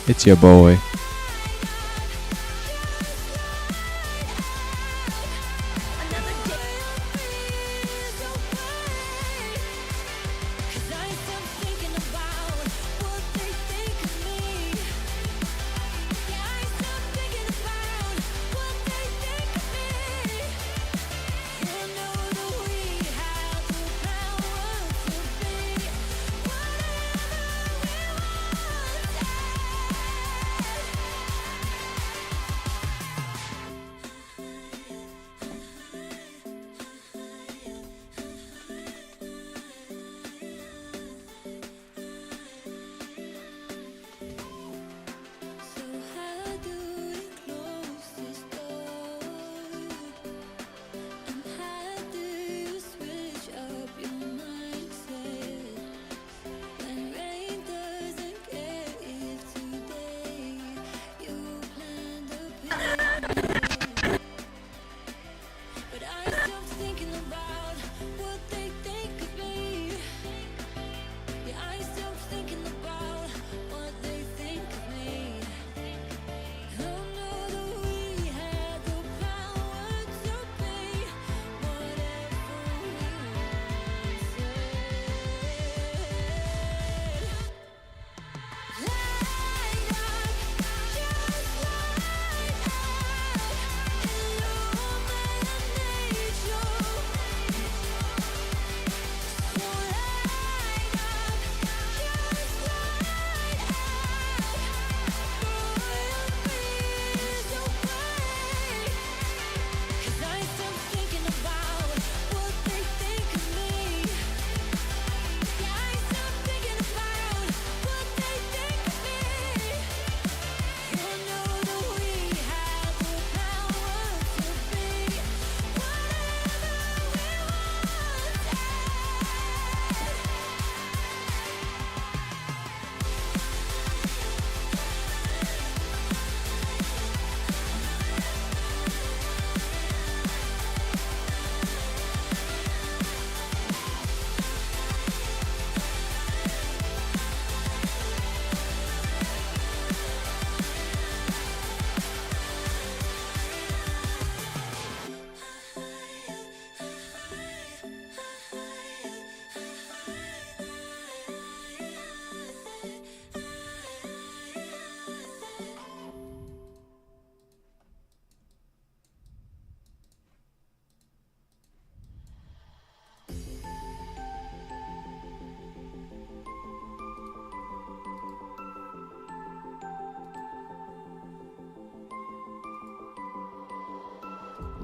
It's your boy.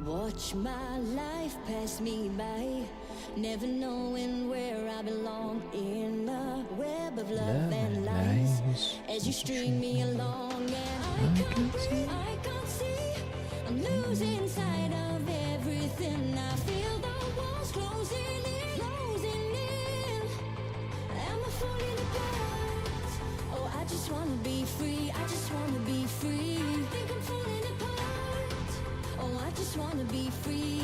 Watch my life pass me by, never knowing where I belong in the web of love and lies. As you string me along, and I can't breathe, I can't see. I'm losing sight of everything. I feel the walls closing in, closing in. Am I falling apart? Oh, I just wanna be free. I just wanna be free. I think I'm falling apart. Oh, I just wanna be free,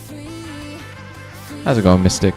free, free. How's it going, Mystic?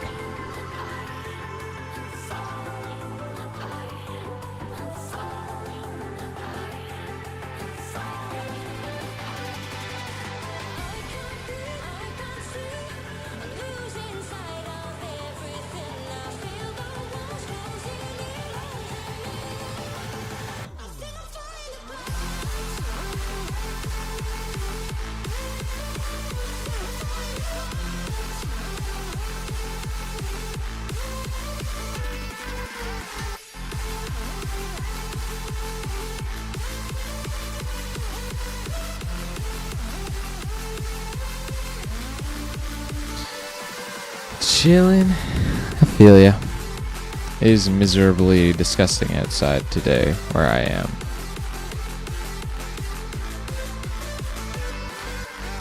Chilling. I feel ya. It is miserably disgusting outside today where I am.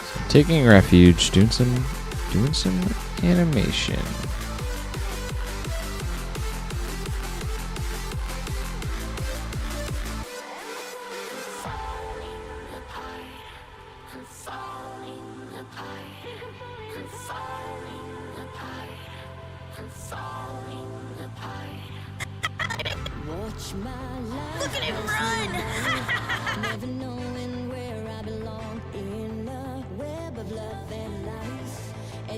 So I'm taking refuge, doing some animation. Watch my life. Look at him run!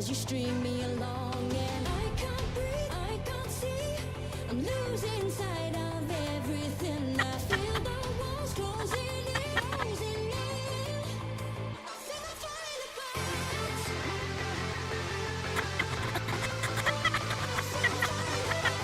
as you string me along. And I can't breathe, I can't see, I'm losing sight of everything. I feel the walls closing in, closing in. I feel I'm falling apart. I feel I'm falling apart.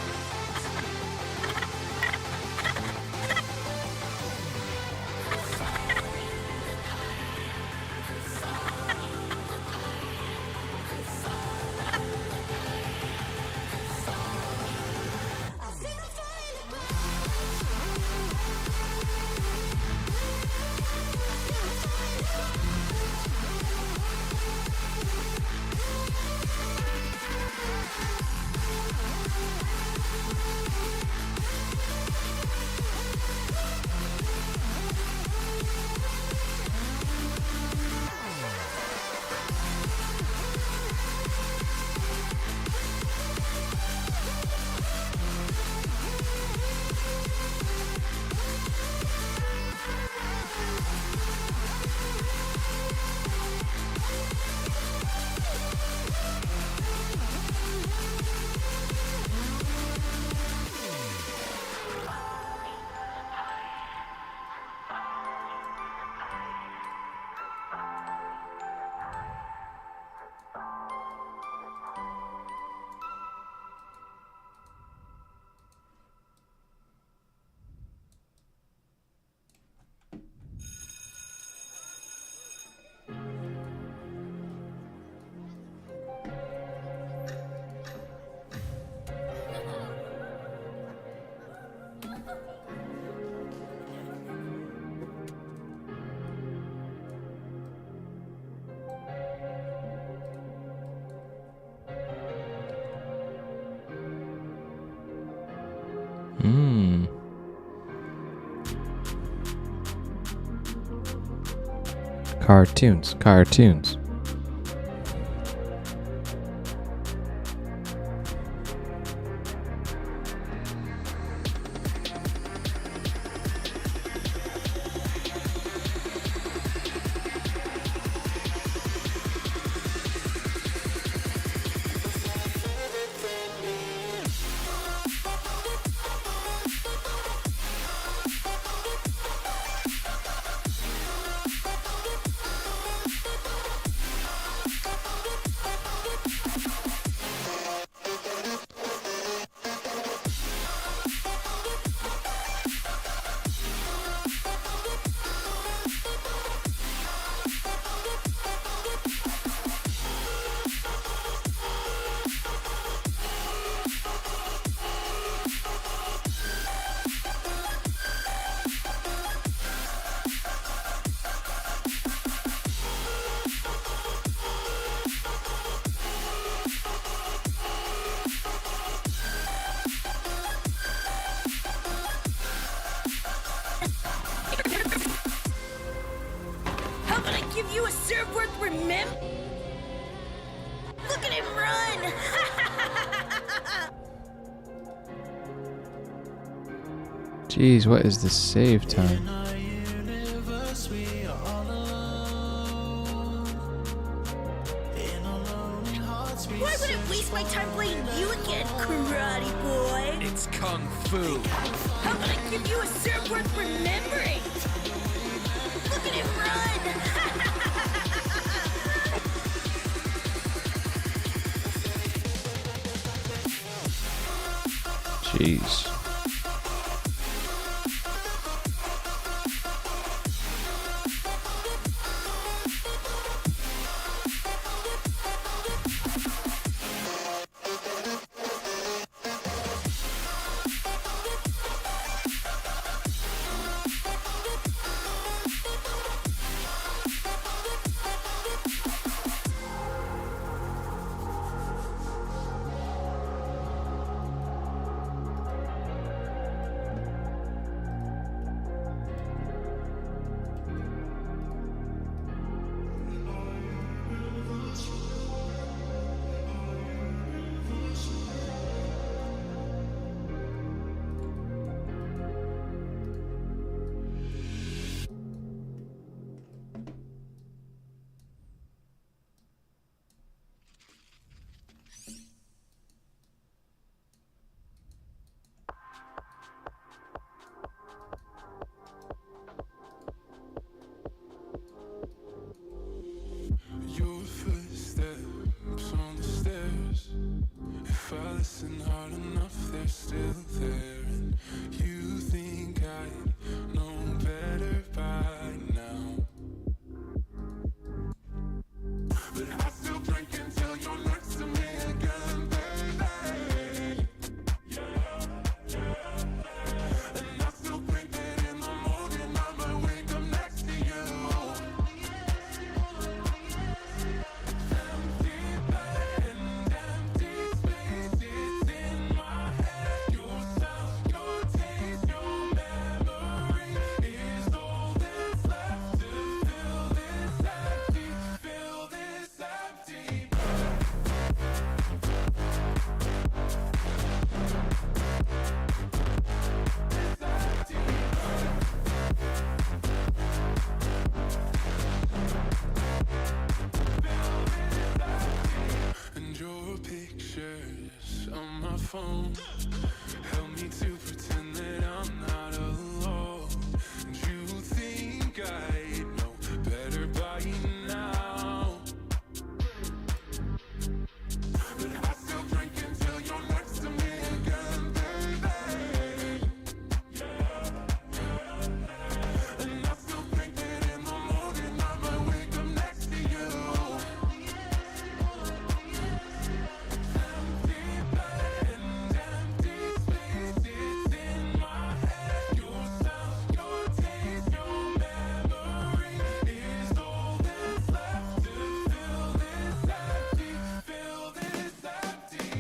Cartoons. How about I give you a serve worth remember? Look at him run! Jeez, what is the save time? Why would I waste my time playing you again, karate boy? It's kung fu. How about I give you a serve worth remembering? Look at him run! Jeez. phone. Help me to pretend that I'm not alone. And you think I know better by now, but I still drink until you're next to me again, baby. And I still think that in the morning I might wake up next to you. Empty bed and empty spaces in my head. Your sound, your taste, your memory is all that's left to fill this empty, fill this empty.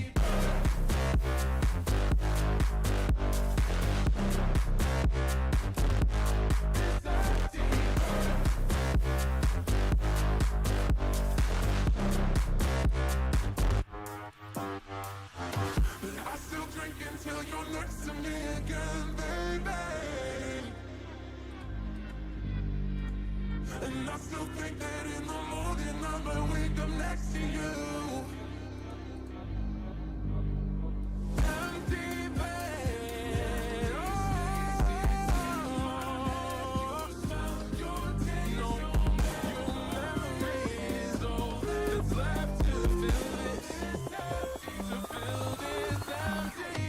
But I still drink until you're next to me again, baby. And I still think that in the morning I might wake up next to you. Empty bed, your taste, your memory is all that's left to fill this empty, to fill this empty.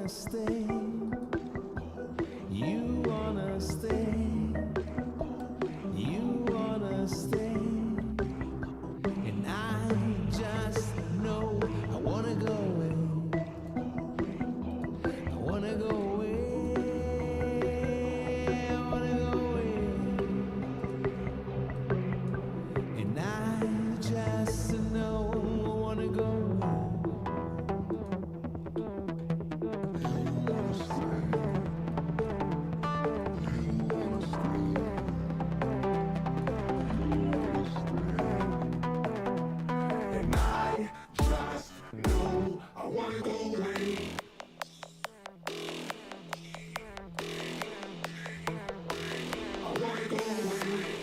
wanna stay. You wanna stay. You wanna stay. And I just know I wanna go away. I wanna go away. I wanna go away. And I just know I wanna go away. And I just know I wanna go away. I wanna go away.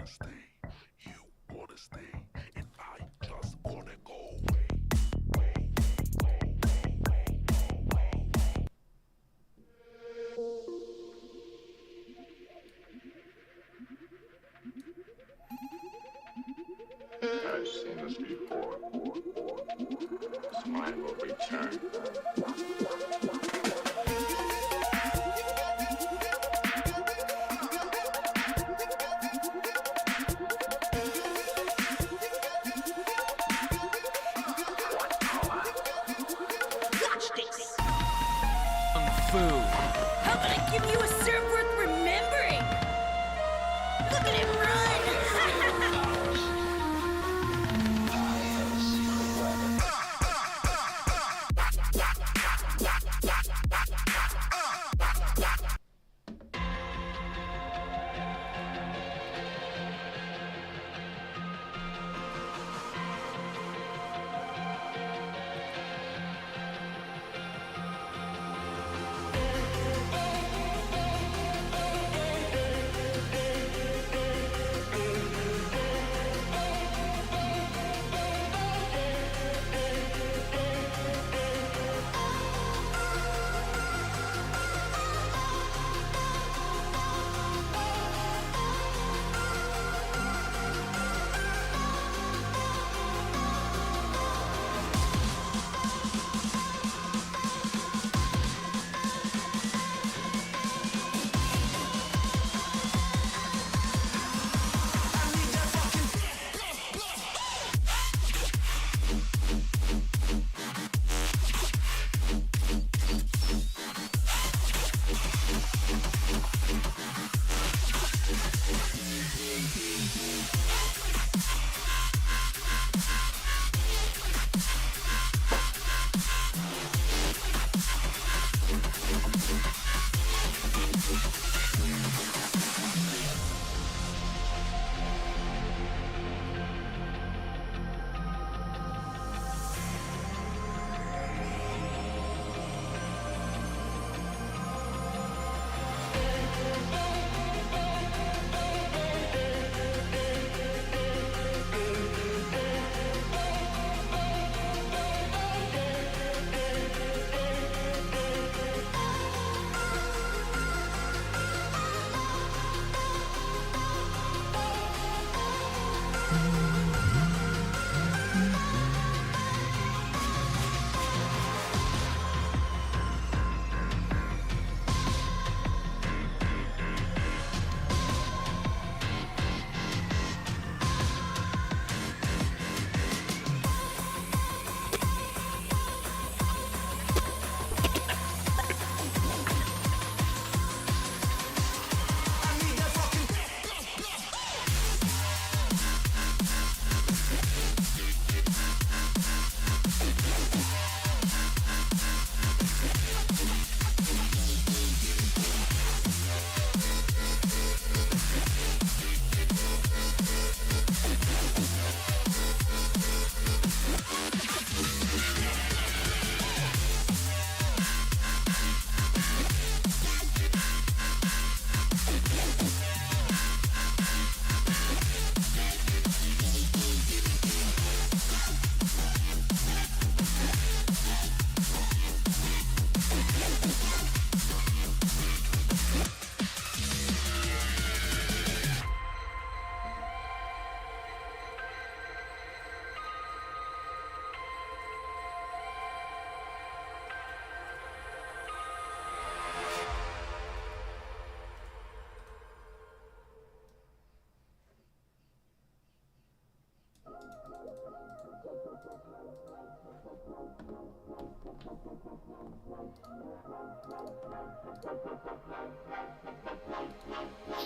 wanna stay, you wanna stay, and I just wanna go away. I've seen this before. Mine will return. Watch this. Kung Fu. How about I give you a serve worth remembering? Look at him run!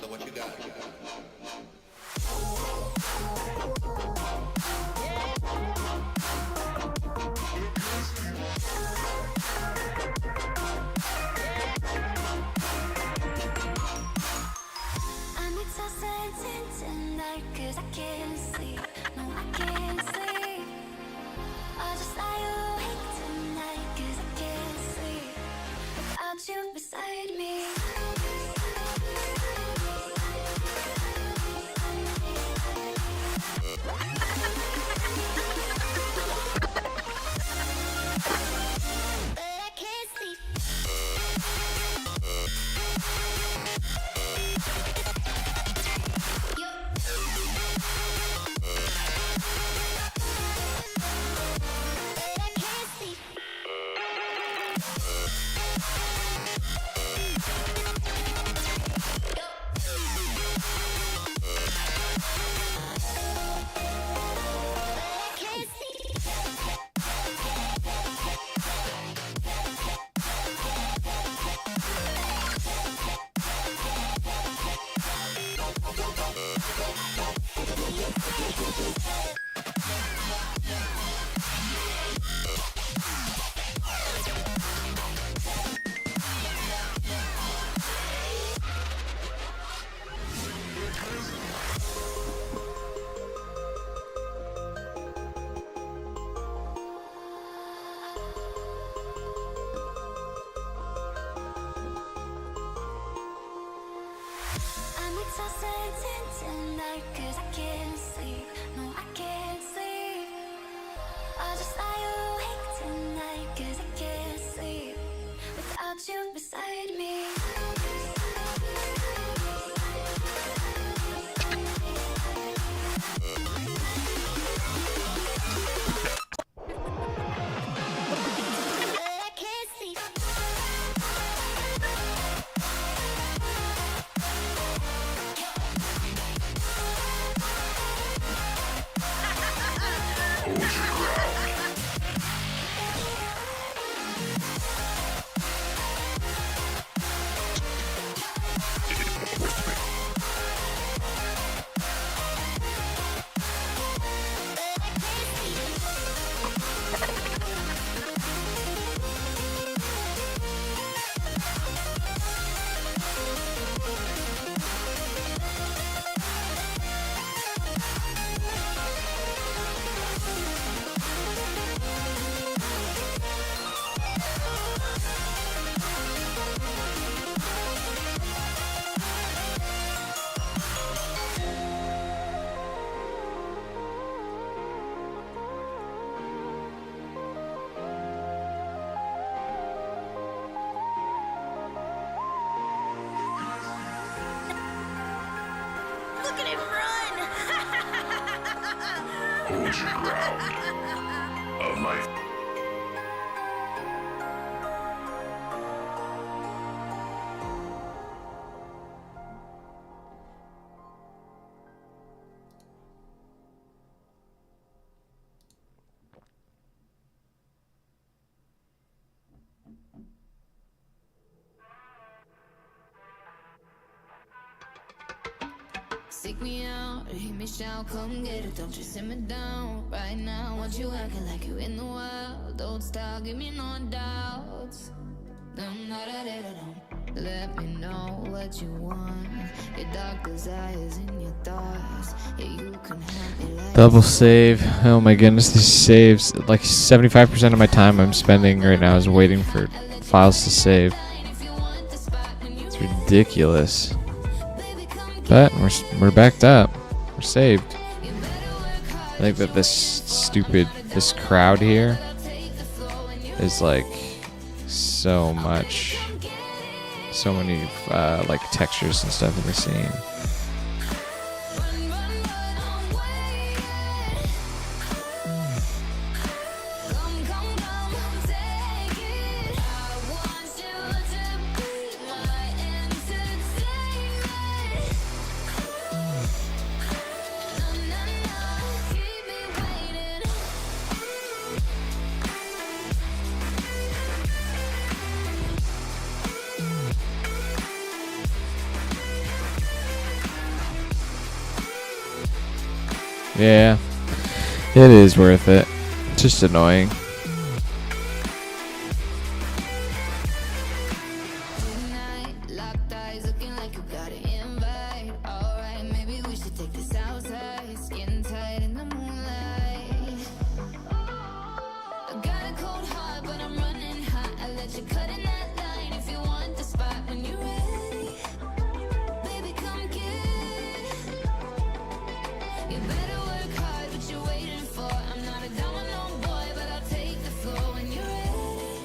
So what you got? I'm exhausted tonight 'cause I can't sleep. No, I can't sleep. I'll just lie awake tonight 'cause I can't sleep without you beside me. Hold your ground. Of my Seek me out, hear me shout, come get it, don't you simmer down. Right now, want you acting like you in the wild. Old style, give me no doubts. Let me know what you want. Your dark desires in your thoughts. Yeah, you can have me like Double save. Oh my goodness, these saves. Like 75% of my time I'm spending right now is waiting for files to save. It's ridiculous. But we're backed up. We're saved. I think that this crowd here is like so many like textures and stuff in the scene. Yeah, it is worth it. It's just annoying. locked eyes, looking like you got an invite. Alright, maybe we should take this outside. Skin tight in the moonlight. I got a cold heart, but I'm running hot. I let you cut in that line if you want the spot when you're ready. Baby, come get it. You better work hard, what you waiting for? I'm not a domino boy, but I'll take the floor when you're ready.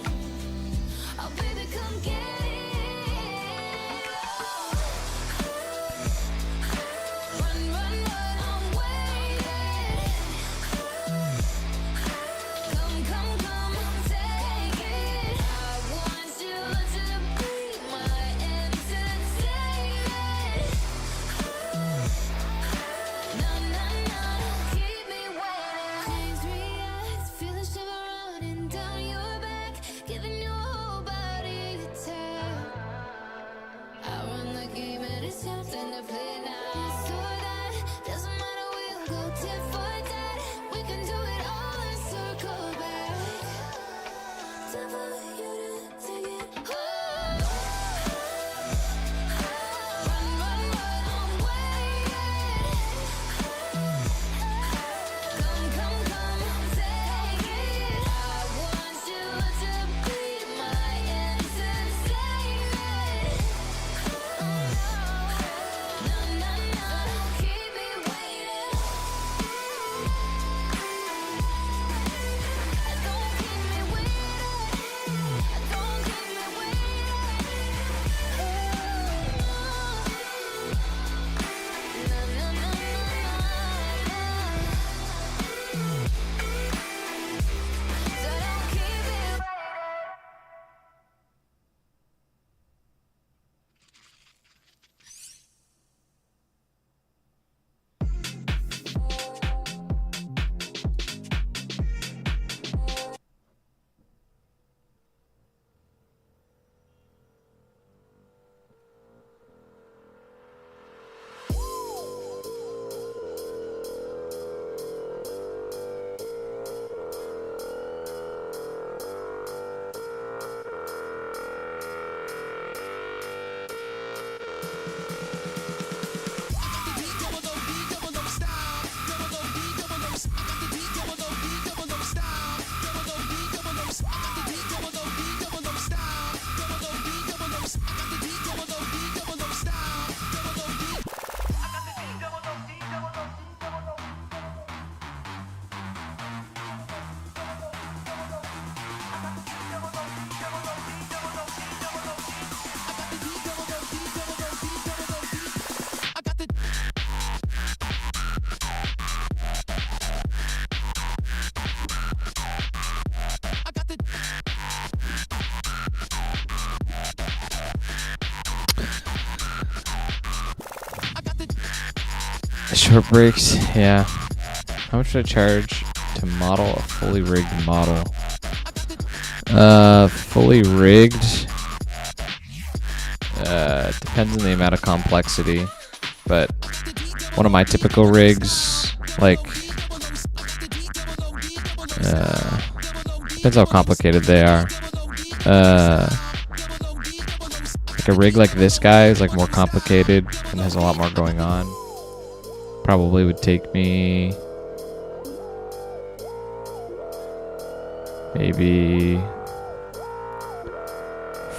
Oh, baby, come get it. Run, run, run Short breaks, yeah. How much should I charge to model a fully rigged model? Fully rigged. Depends on the amount of complexity, but one of my typical rigs, like, depends how complicated they are. Like a rig like this guy is like more complicated and has a lot more going on. Probably would take me maybe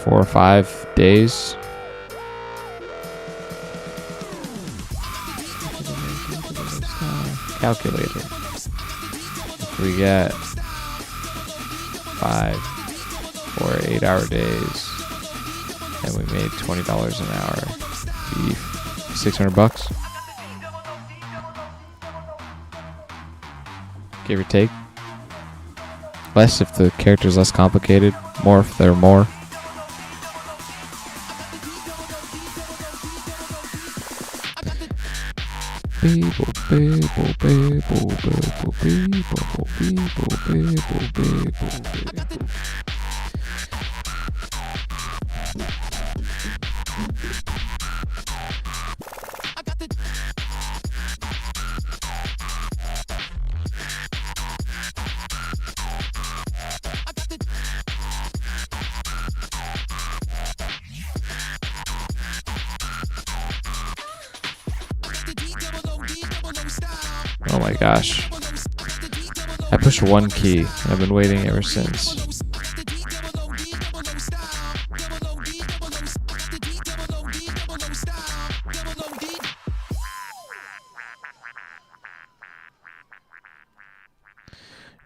4 or 5 days. Calculator. If we get 5 or 8-hour days and we made $20 an hour, be $600, give or take. Less if the character's less complicated, more if they're more. Oh my gosh. I pushed one key and I've been waiting ever since.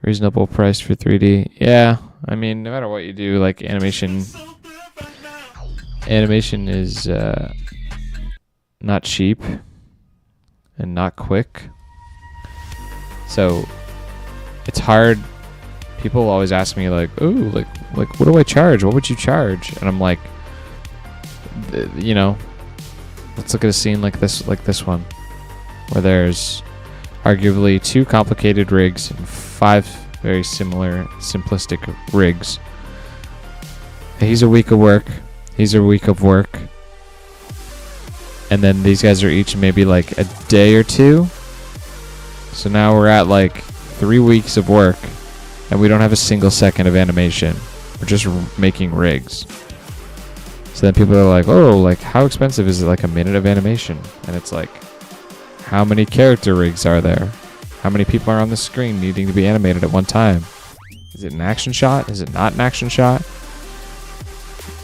Reasonable price for 3D. Yeah, I mean, no matter what you do, like animation is not cheap and not quick. So it's hard. People always ask me like, "Ooh, like what do I charge? What would you charge?" And I'm like, you know, let's look at a scene like this one, where there's arguably 2 complicated rigs and 5 very similar, simplistic rigs. He's a week of work. He's a week of work. And then these guys are each maybe like a day or 2. So now we're at like 3 weeks of work and we don't have a single second of animation. We're just making rigs. So then people are like, oh, like how expensive is it, like a minute of animation? And it's like, how many character rigs are there? How many people are on the screen needing to be animated at one time? Is it an action shot? Is it not an action shot?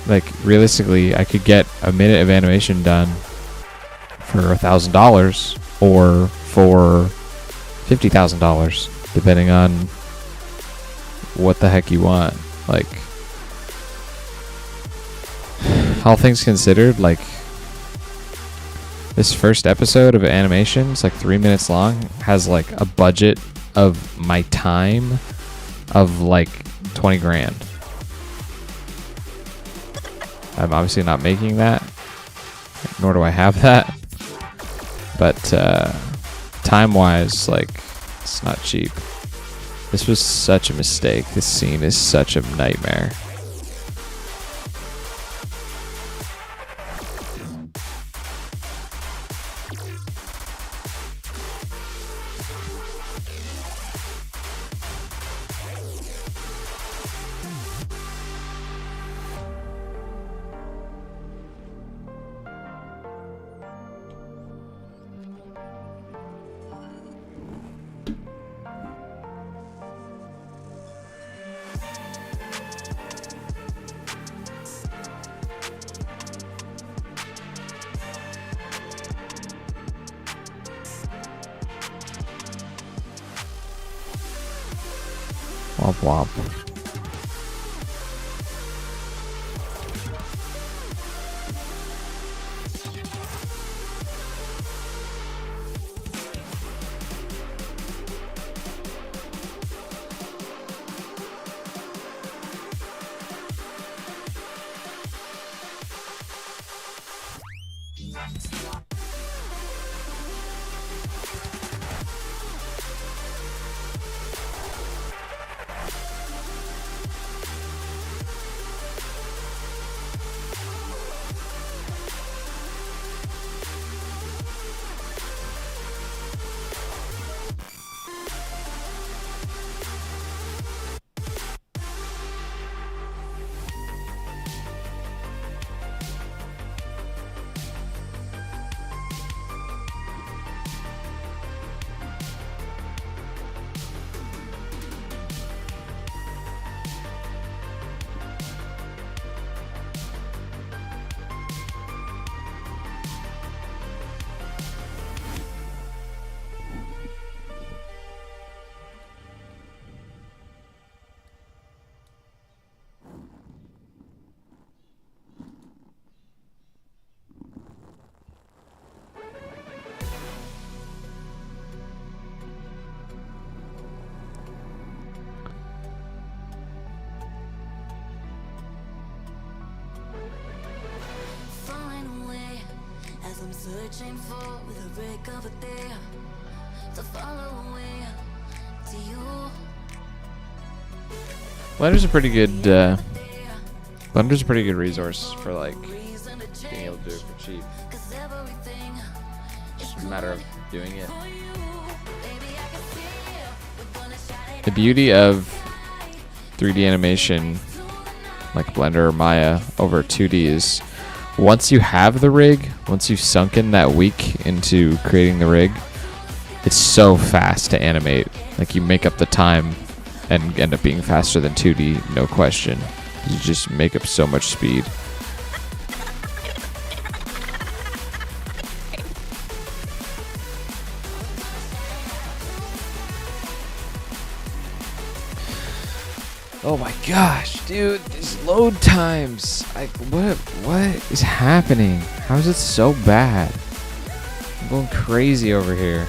Like realistically, I could get a minute of animation done for $1,000 or for $50,000, depending on what the heck you want. Like, all things considered, like this first episode of animation, it's like 3 minutes long, has like a budget of my time of like 20 grand. I'm obviously not making that, nor do I have that. But time-wise, like, it's not cheap. This was such a mistake. This scene is such a nightmare. Womp womp. Searching for the break of a day to follow away to you. Blender's a pretty good. Blender's a pretty good resource for like being able to do it for cheap. Just a matter of doing it. The beauty of 3D animation, like Blender or Maya, over 2D is once you have the rig, once you've sunk in that week into creating the rig, it's so fast to animate. Like you make up the time and end up being faster than 2D, no question. You just make up so much speed. Oh my gosh, dude, these load times. What is happening? How is it so bad? I'm going crazy over here.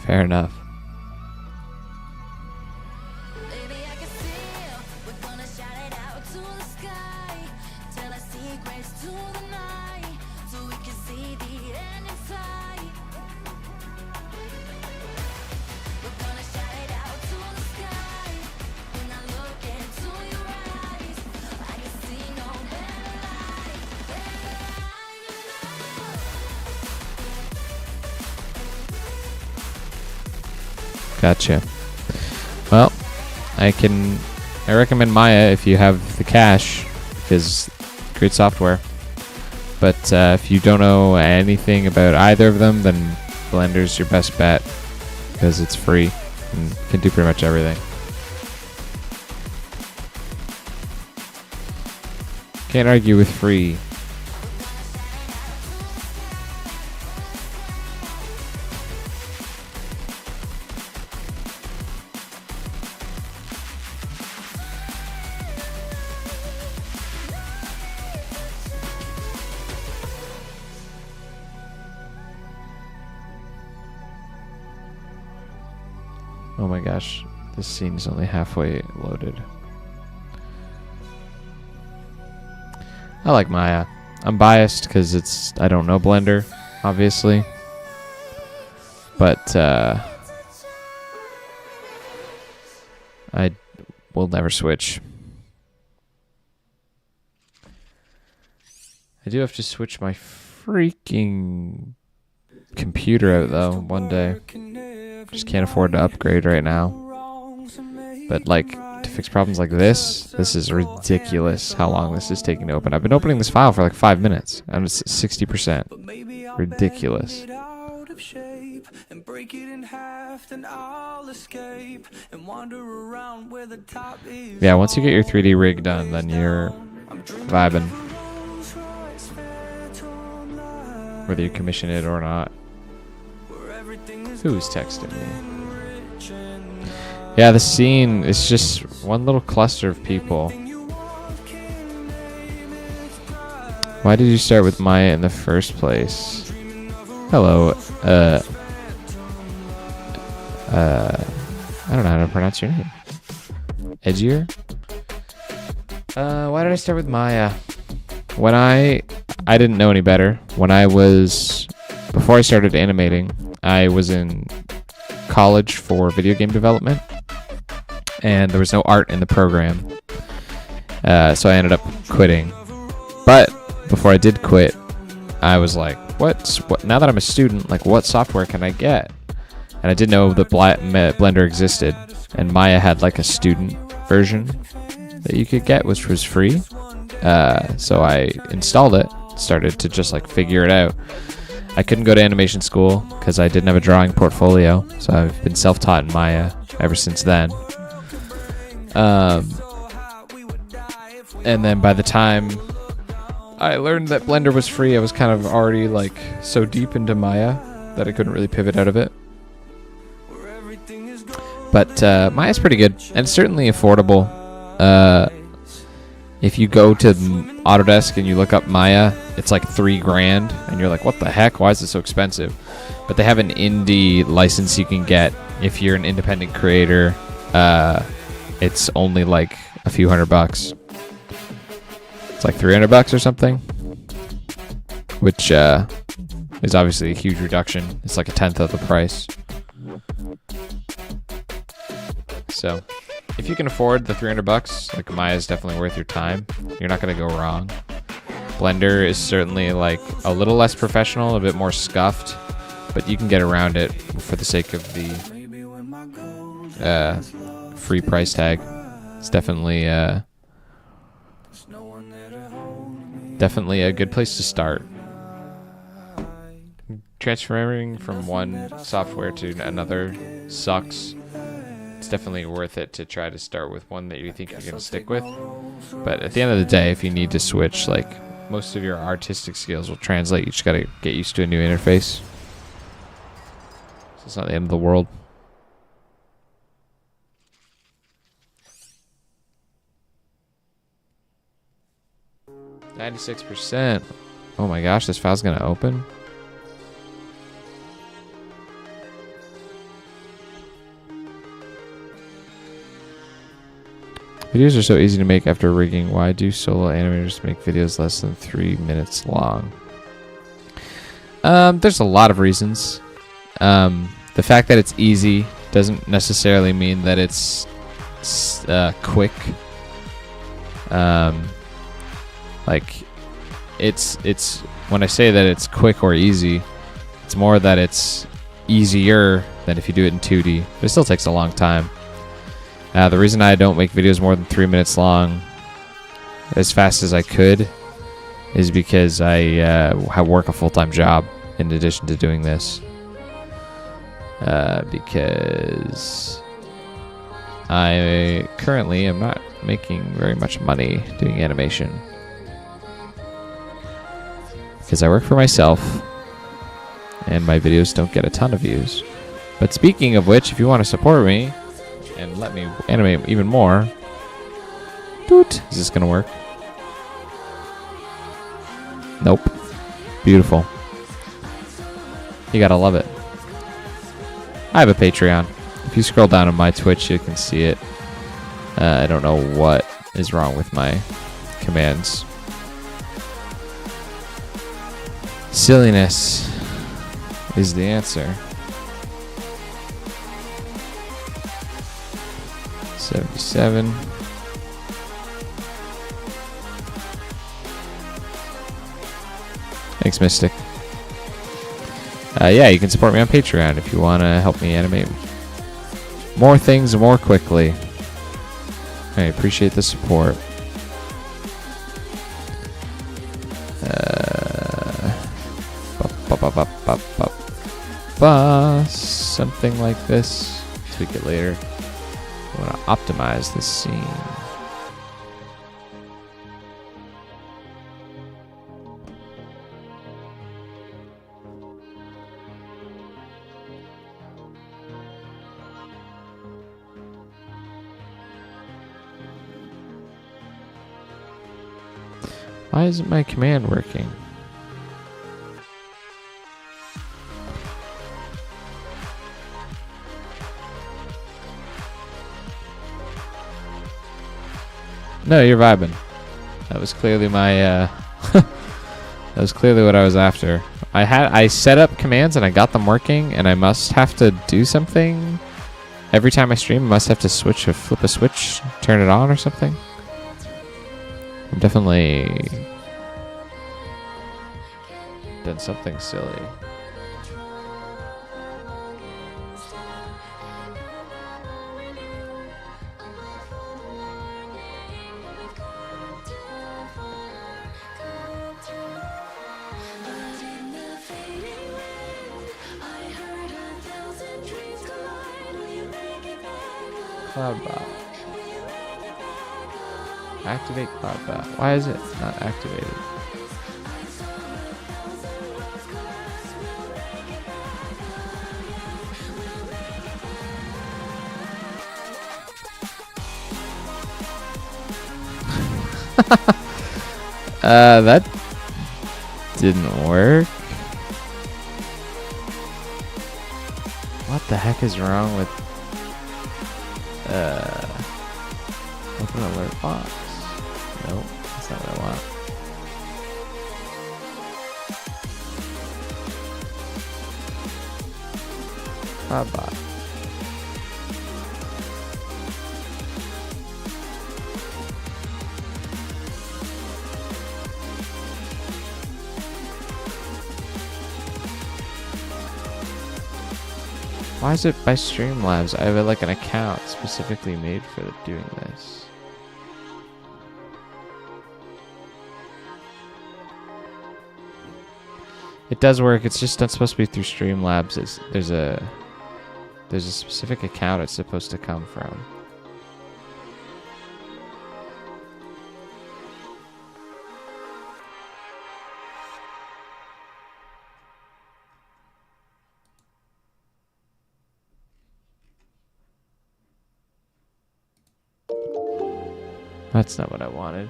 Fair enough. Baby, I can see we're gonna shout it out to the sky. Tell our secrets to the night, so we can see the end in sight. We're gonna shout it out to the sky. When I look into your eyes, I can see no better light, better light than Gotcha. Well, I recommend Maya if you have the cash, because great software. But if you don't know anything about either of them, then Blender's your best bet, because it's free and can do pretty much everything. Can't argue with free. Oh my gosh, this scene is only halfway loaded. I like Maya. I'm biased because I don't know Blender, obviously. But I will never switch. I do have to switch my freaking computer out though one day. Just can't afford to upgrade right now. But like to fix problems like this is ridiculous how long this is taking to open. I've been opening this file for like 5 minutes and it's 60%. Ridiculous. Yeah, once you get your 3D rig done, then you're vibing. Whether you commission it or not. Who's texting me? Yeah, the scene is just one little cluster of people. Why did you start with Maya in the first place? Hello, I don't know how to pronounce your name. Edgier? Why did I start with Maya? When I didn't know any better. Before I started animating, I was in college for video game development, and there was no art in the program, so I ended up quitting. But before I did quit, I was like, what? Now that I'm a student, like, what software can I get? And I didn't know that Blender existed, and Maya had like a student version that you could get, which was free. So I installed it, started to just like figure it out. I couldn't go to animation school because I didn't have a drawing portfolio, so I've been self-taught in Maya ever since then. And then by the time I learned that Blender was free, I was kind of already like so deep into Maya that I couldn't really pivot out of it. But Maya's pretty good, and it's certainly affordable. If you go to Autodesk and you look up Maya, it's like $3,000, and you're like, what the heck? Why is it so expensive? But they have an indie license you can get if you're an independent creator. It's only like a few $100. It's like $300 or something, which is obviously a huge reduction. It's like a tenth of the price. So if you can afford the $300, like Maya is definitely worth your time. You're not going to go wrong. Blender is certainly like a little less professional, a bit more scuffed, but you can get around it for the sake of the free price tag. It's definitely definitely a good place to start. Transferring from one software to another sucks. It's definitely worth it to try to start with one that you think you're going to stick with. But at the end of the day, if you need to switch, like, most of your artistic skills will translate. You just got to get used to a new interface. So it's not the end of the world. %. Oh my gosh, this file's going to open? Videos are so easy to make after rigging. Why do solo animators make videos less than 3 minutes long? There's a lot of reasons. The fact that it's easy doesn't necessarily mean that it's quick. Like, it's when I say that it's quick or easy, it's more that it's easier than if you do it in 2D. But it still takes a long time. The reason I don't make videos more than 3 minutes long as fast as I could is because I work a full-time job in addition to doing this. Because I currently am not making very much money doing animation. Because I work for myself and my videos don't get a ton of views. But speaking of which, if you want to support me and let me animate even more, doot, is this gonna work? Nope. Beautiful. You gotta love it. I have a Patreon. If you scroll down on my Twitch, you can see it. I don't know what is wrong with my commands. Silliness is the answer. 77. Thanks, Mystic. Yeah, you can support me on Patreon if you want to help me animate more things more quickly. I appreciate the support. Something like this. Tweak it later. I want to optimize this scene. Why isn't my command working? No, you're vibing. That was clearly my that was clearly what I was after. I set up commands and I got them working, and I must have to do something every time I stream. I must have to flip a switch, turn it on or something. I'm definitely done something silly. Cloudbot. Activate Cloudbot. Why is it not activated? That didn't work. What the heck is wrong with open alert box? Nope, that's not what I want. Cloudbot. Why is it by Streamlabs? I have like an account specifically made for doing this. It does work. It's just not supposed to be through Streamlabs. There's a specific account it's supposed to come from. That's not what I wanted.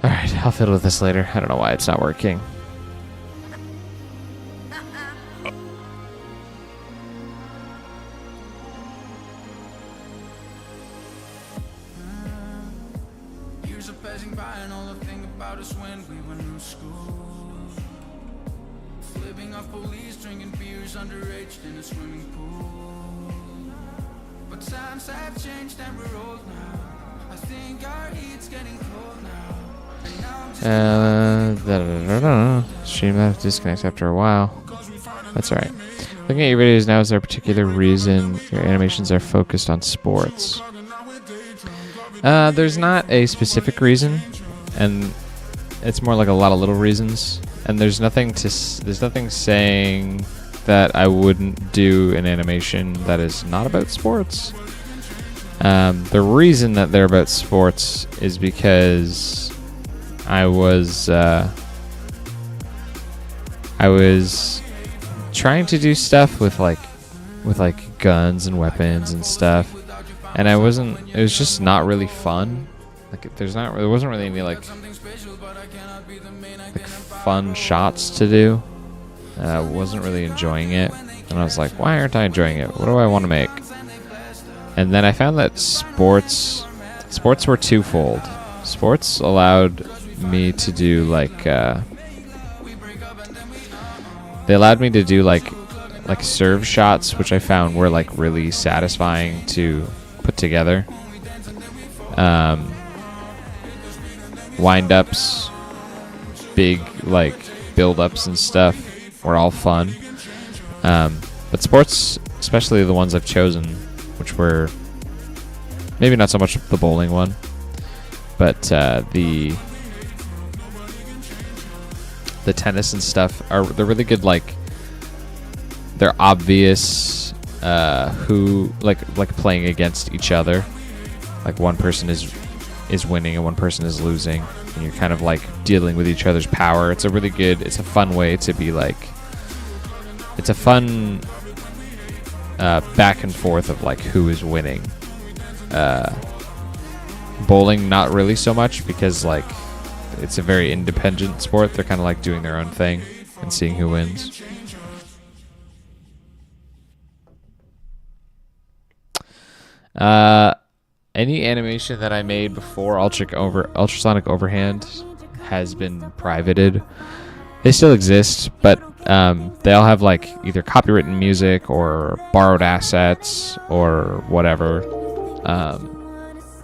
Alright, I'll fiddle with this later. I don't know why it's not working. Years are passing by and all I think about is when we were in school. Flipping off police, drinking beers underage in a swimming pool. But times have changed and we're old now. I think our heat's getting cold now. And now I'm just Streamlabs disconnects after a while. That's alright. Looking at your videos now, is there a particular reason your animations are focused on sports? There's not a specific reason, and it's more like a lot of little reasons. And there's nothing saying that I wouldn't do an animation that is not about sports. The reason that they're about sports is because I was trying to do stuff with like guns and weapons and stuff, and it was just not really fun. Like there wasn't really any like fun shots to do. I wasn't really enjoying it, and I was like, why aren't I enjoying it? What do I want to make? And then I found that sports were twofold. Sports allowed me to do like they allowed me to do like serve shots, which I found were like really satisfying to put together. Wind ups, big like build ups and stuff were all fun. But sports, especially the ones I've chosen, which were maybe not so much the bowling one, but the tennis and stuff, they're really good. Like they're obvious who like playing against each other. Like one person is winning and one person is losing, and you're kind of like dealing with each other's power. It's a fun way to be like, it's a fun back and forth of like who is winning. Bowling, not really so much, because like it's a very independent sport. They're kind of like doing their own thing and seeing who wins. Any animation that I made before Ultrasonic Overhand has been privated. They still exist, but they all have like either copywritten music or borrowed assets or whatever.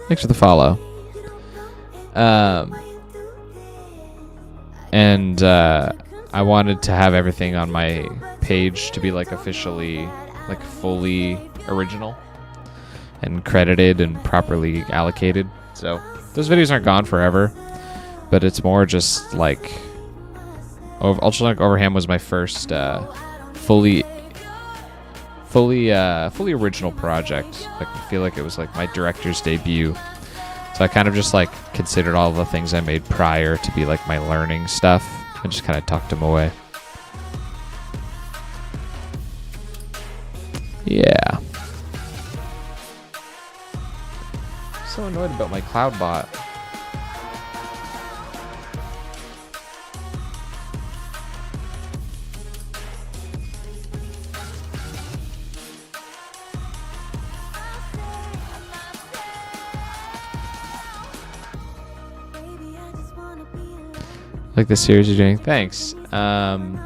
Thanks for the follow. And I wanted to have everything on my page to be like officially, like fully original and credited and properly allocated. So those videos aren't gone forever, but it's more just like Ultrasonic Overhand was my first fully original project. Like, I feel like it was like my director's debut. So I kind of just like considered all the things I made prior to be like my learning stuff and just kind of tucked them away. Yeah. So annoyed about my cloud bot. Like the series you're doing. Thanks. I'm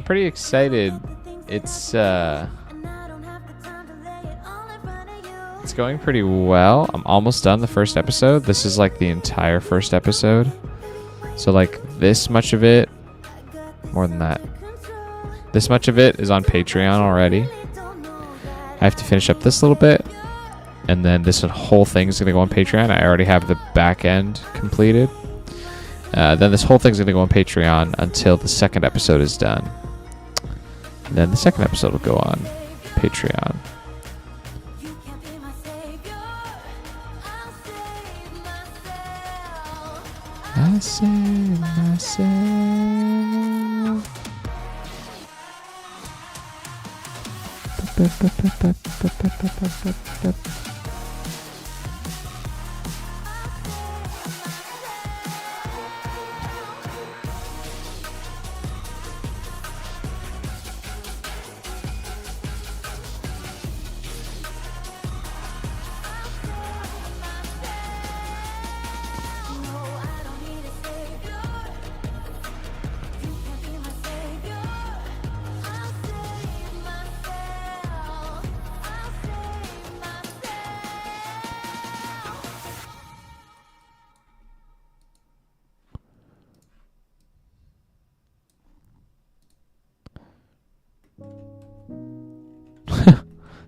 pretty excited. It's going pretty well. I'm almost done the first episode. This is like the entire first episode. So like this much of it, more than that. This much of it is on Patreon already. I have to finish up this little bit. And then this whole thing is going to go on Patreon. I already have the back end completed. Then this whole thing's going to go on Patreon until the second episode is done. And then the second episode will go on Patreon. I save myself.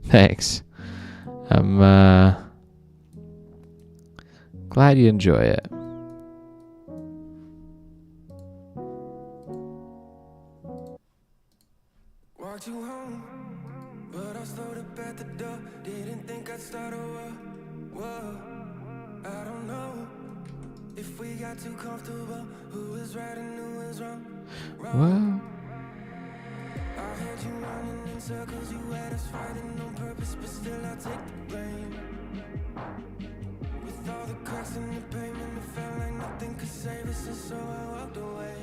Thanks. I'm glad you enjoy it. Walked you home, but I slowed up at the door. Didn't think I'd start a war. Whoa, I don't know if we got too comfortable. Who was right and who was wrong? Well, I had you running in circles, you had us fighting on purpose, but still I take the blame. With all the cracks in the pavement, it felt like nothing could save us, and so I walked away.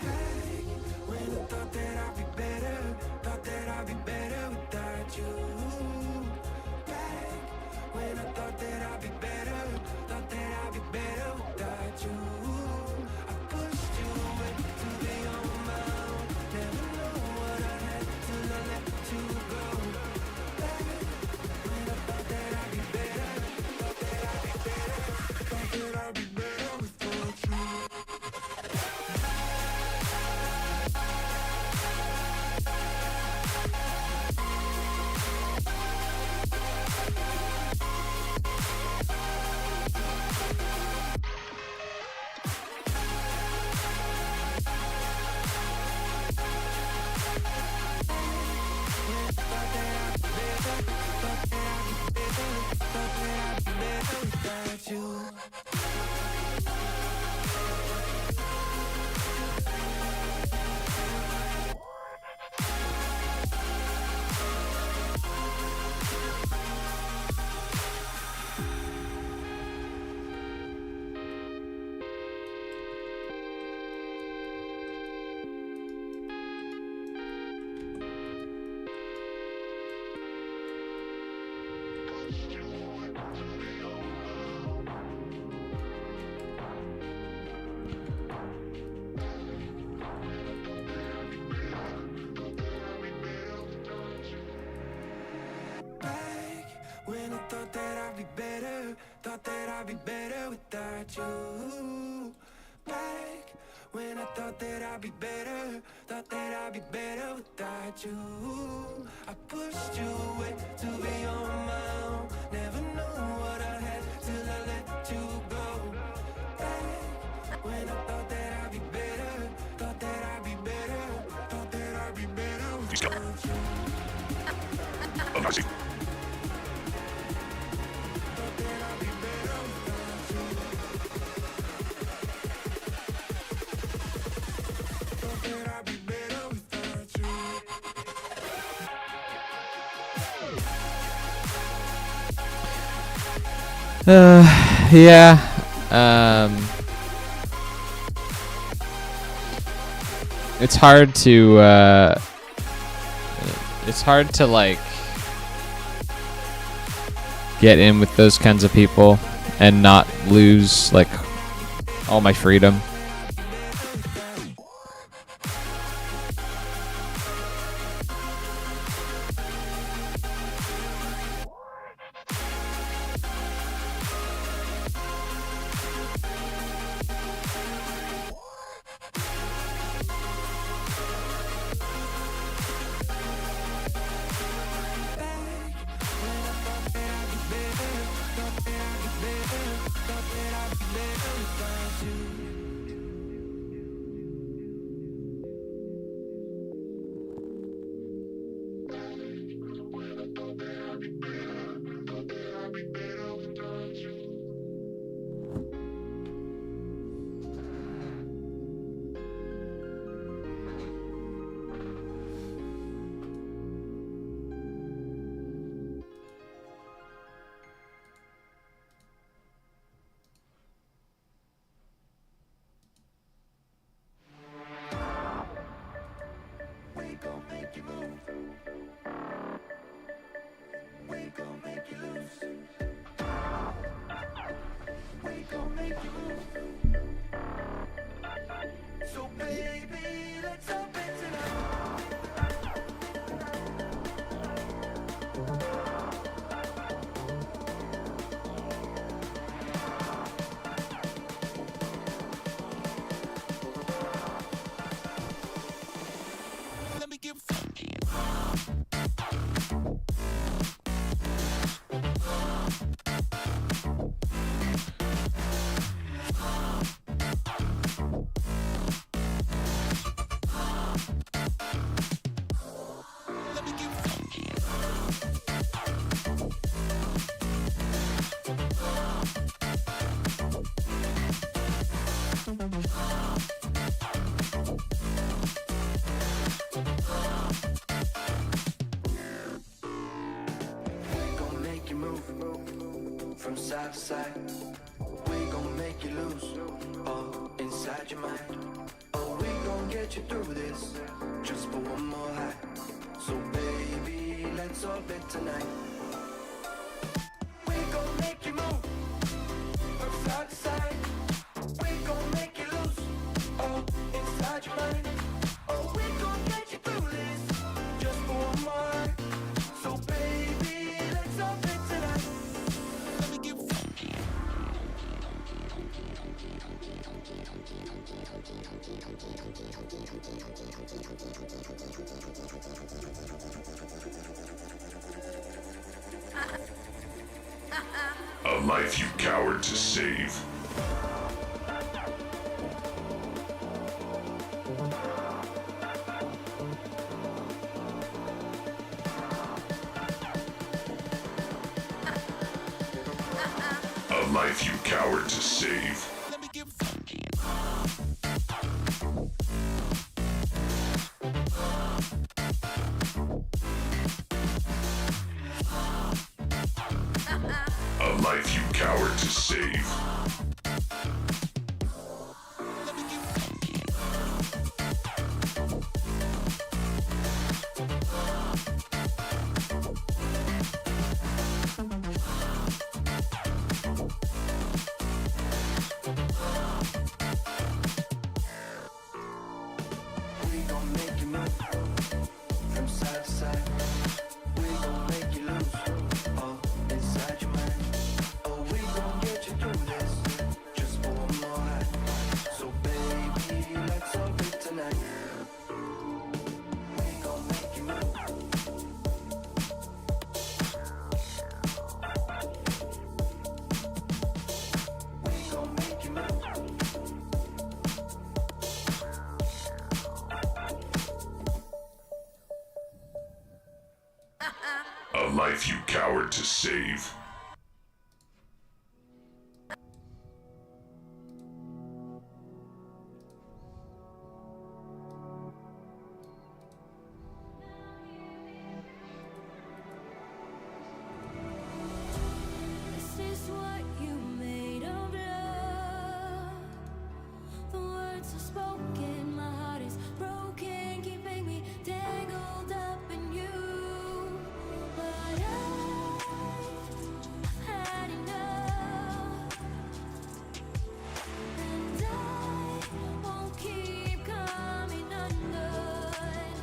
Hey, when I thought that I'd be better, thought that I'd be better without you. Back when I thought that I'd be better, thought that I'd be better without you. I pushed you away to be on my own. Never know what I had till I let you go. Back when I thought that I'd be better, thought that I'd be better, thought that I'd be better without you. When I thought that I'd be better, thought that I'd be better without you. Back when I thought that I'd be better, thought that I'd be better without you. I pushed you away to be on my own. Never knew what I had till I let you go. Back when I thought that I see. Yeah. It's hard to like get in with those kinds of people and not lose like all my freedom. From side to side, we gon' make you lose all inside your mind. Oh, we gon' get you through this just for one more high. So baby, let's solve it tonight. We gon' make you move from side to side. We gon' make you lose all inside your mind. Oh, we gon' get you through this just for one more high. So baby, let's solve it tonight. A life you cowered to save. A life you cowered to save. A life you cowered to save. We gon' make you move from side to side. We gon' make you lose all inside your mind. Oh, we gon' get you through this life, you coward, to save. This is what you made of love. The words are spoken, my heart is broken, keeping me tangled up in you. But I've had enough, and I won't keep coming undone.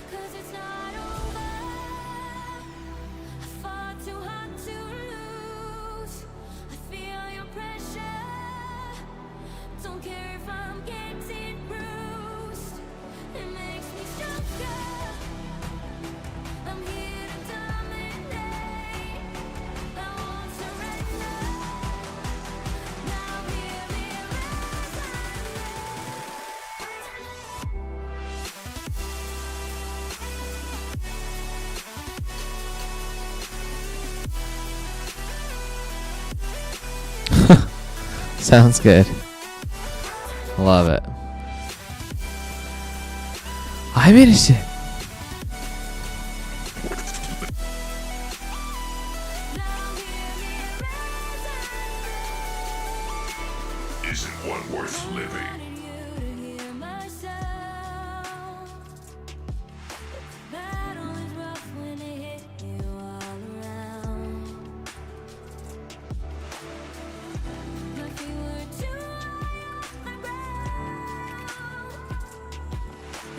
'Cause it's not over. I fought too hard to lose. I feel your pressure. Don't care if I'm getting bruised. It makes me stronger. I'm here to dominate. I won't surrender. Now hear me Sounds good. Love it. I mean, it's Isn't one worth living? wanted you to hear my sound. Battle is rough when it hit you all around. My feet were too high off the ground,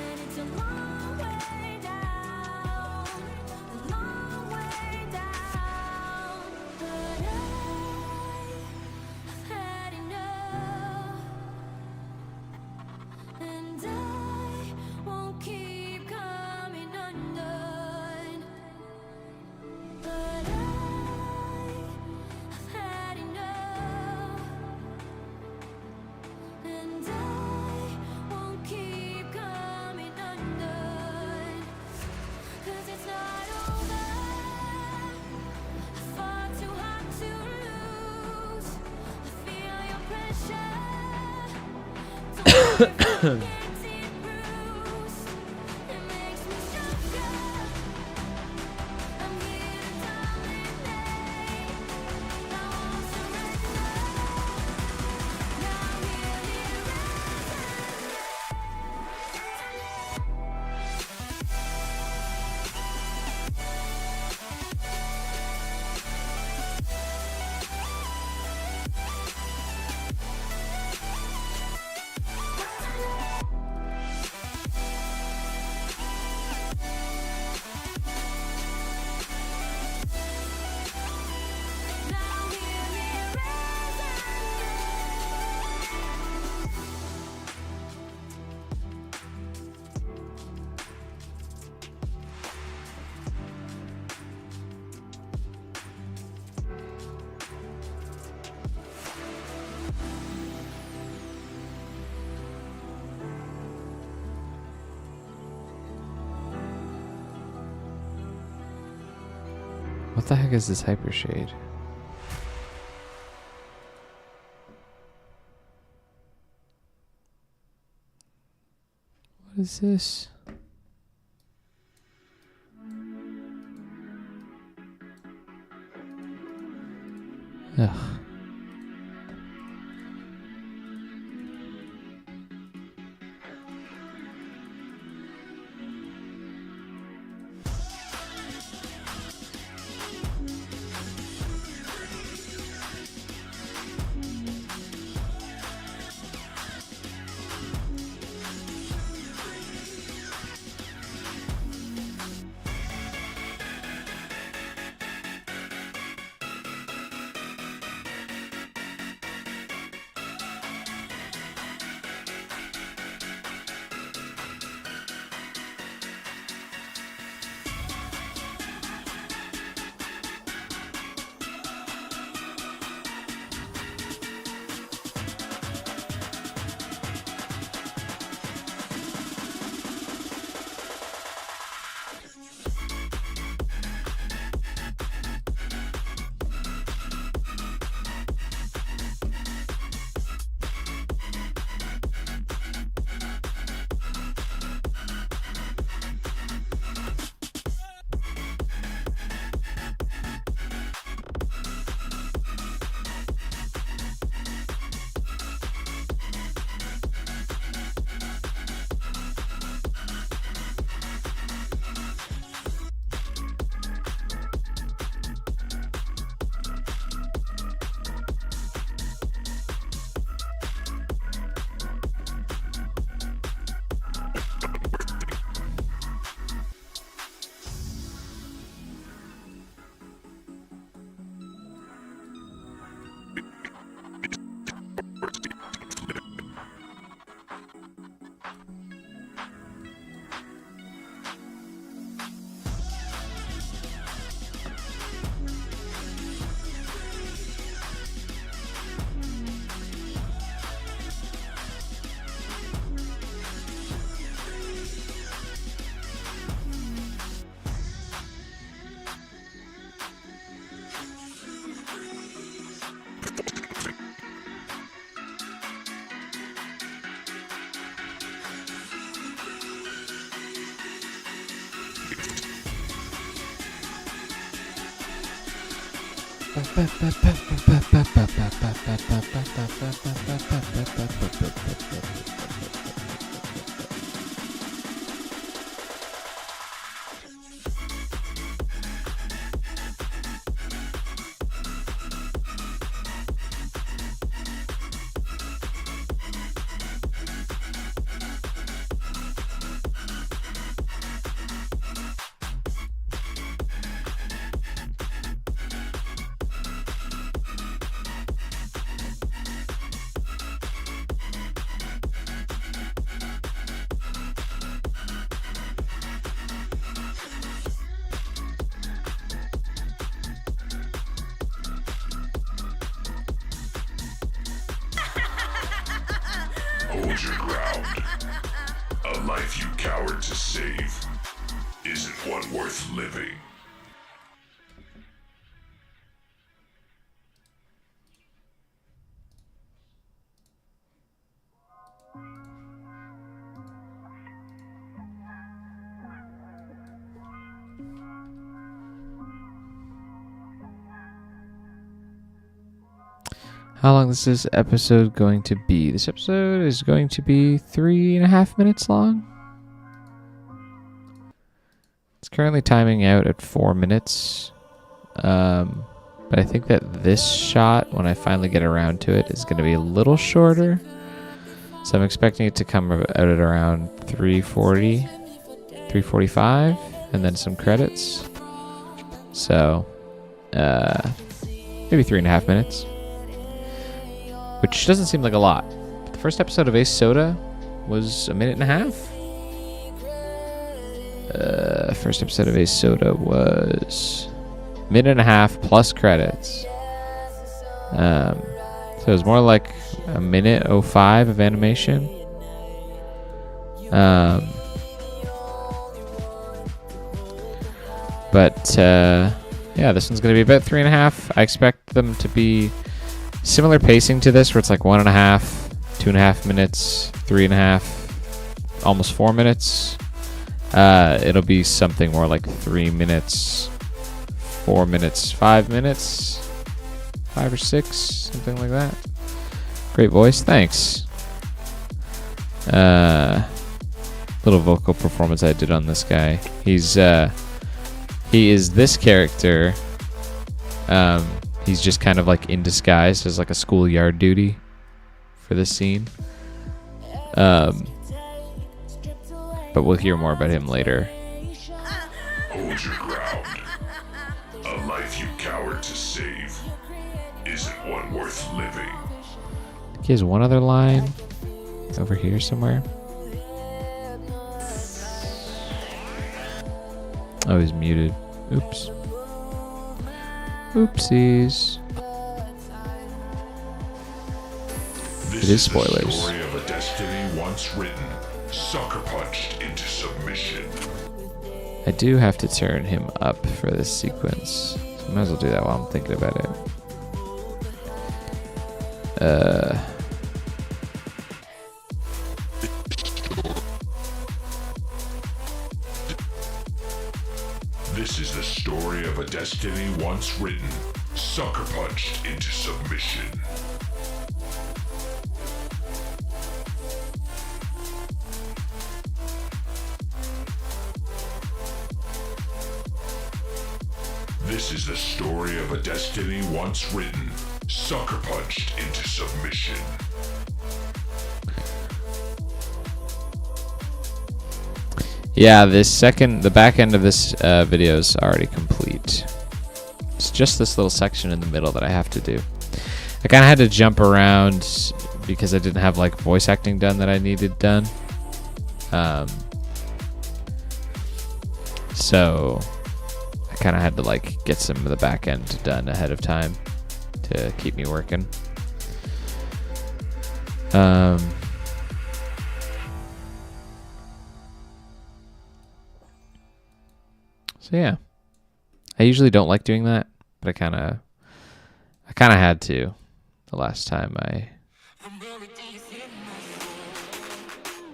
and it's a long way down, a long way down. But I've had enough, and I won't keep coming undone. But I've had enough, and I won't keep coming undone. 'Cause it's not over. I fought too hard to lose. I feel your pressure. Don't care if I'm getting bruised. It makes me stronger. I'm here to dominate. I won't surrender. Now hear me what the heck is this hyper shade? What is this? Ugh. Hold your ground. A life you cowered to save isn't one worth living. How long is this episode going to be? This episode is going to be 3.5 minutes long. It's currently timing out at 4 minutes. But I think that this shot, when I finally get around to it, is going to be a little shorter. So I'm expecting it to come out at around 3:40, 3:45, and then some credits. So, maybe 3.5 minutes. Which doesn't seem like a lot. But the first episode of Ace Soda was 1.5 minutes. First episode of Ace Soda was 1.5 minutes plus credits. So it was more like 1:05 of animation. But yeah, this one's going to be about 3.5. I expect them to be similar pacing to this, where it's like 1.5, 2.5 minutes, 3.5, almost 4 minutes. It'll be something more like 3 minutes, 4 minutes, 5 minutes, 5 or 6, something like that. Great voice, thanks. Little vocal performance I did on this guy. He is this character. He's just kind of like in disguise as like a schoolyard duty for this scene. But we'll hear more about him later. Hold your ground. A life you cowered to save isn't one worth living. I think he has one other line over here somewhere. Oh, he's muted. Oops. Oopsies. This It is the spoilers. story of a destiny once written, sucker punched into submission. I do have to turn him up for this sequence. So I might as well do that while I'm thinking about it. This is the story of a destiny once written, sucker punched into submission. This is the story of a destiny once written, sucker punched into submission. Yeah, the back end of this video is already complete. It's just this little section in the middle that I have to do. I kind of had to jump around because I didn't have like voice acting done that I needed done. So I kind of had to like get some of the back end done ahead of time to keep me working. So yeah, I usually don't like doing that, but I kind of had to the last time I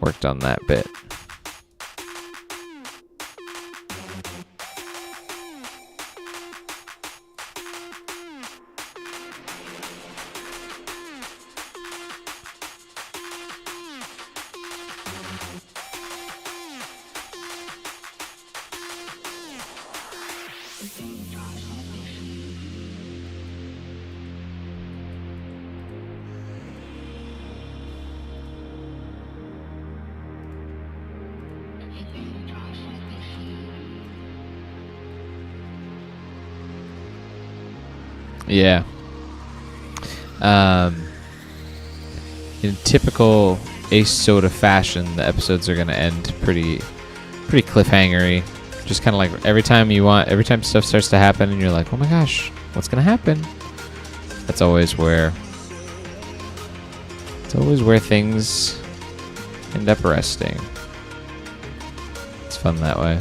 worked on that bit. Yeah. In typical Ace Soda fashion, the episodes are gonna end pretty cliffhangery. Just kind of like every time stuff starts to happen, and you're like, oh my gosh, what's gonna happen? That's always where. It's always where things end up resting. It's fun that way.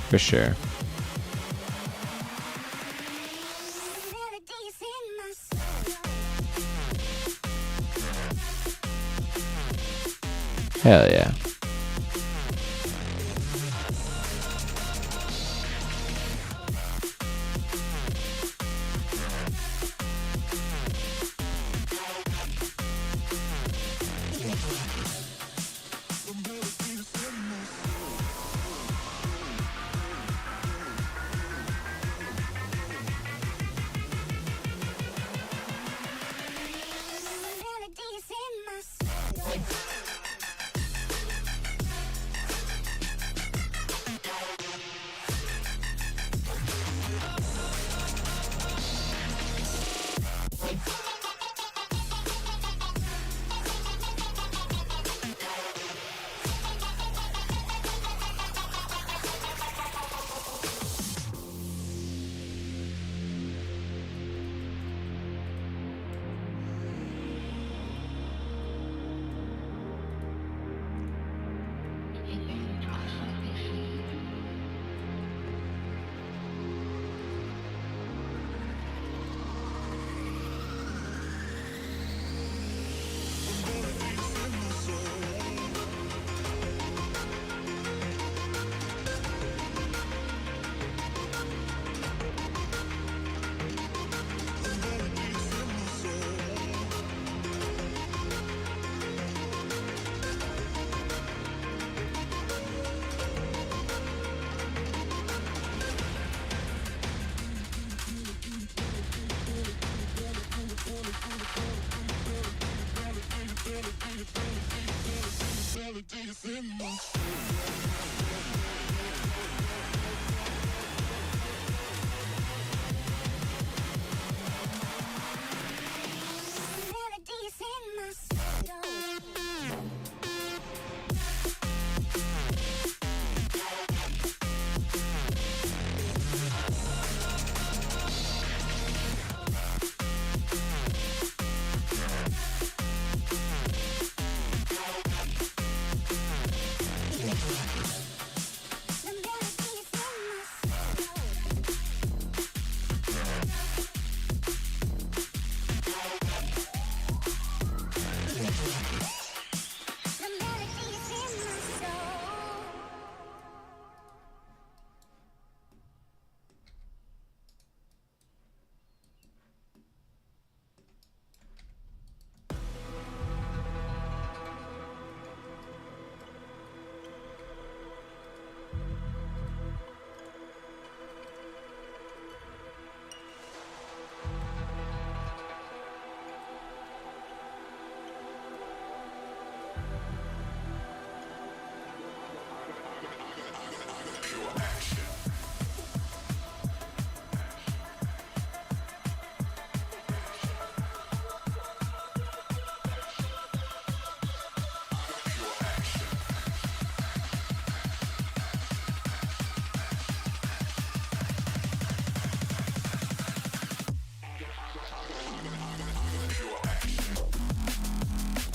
For sure. Hell yeah.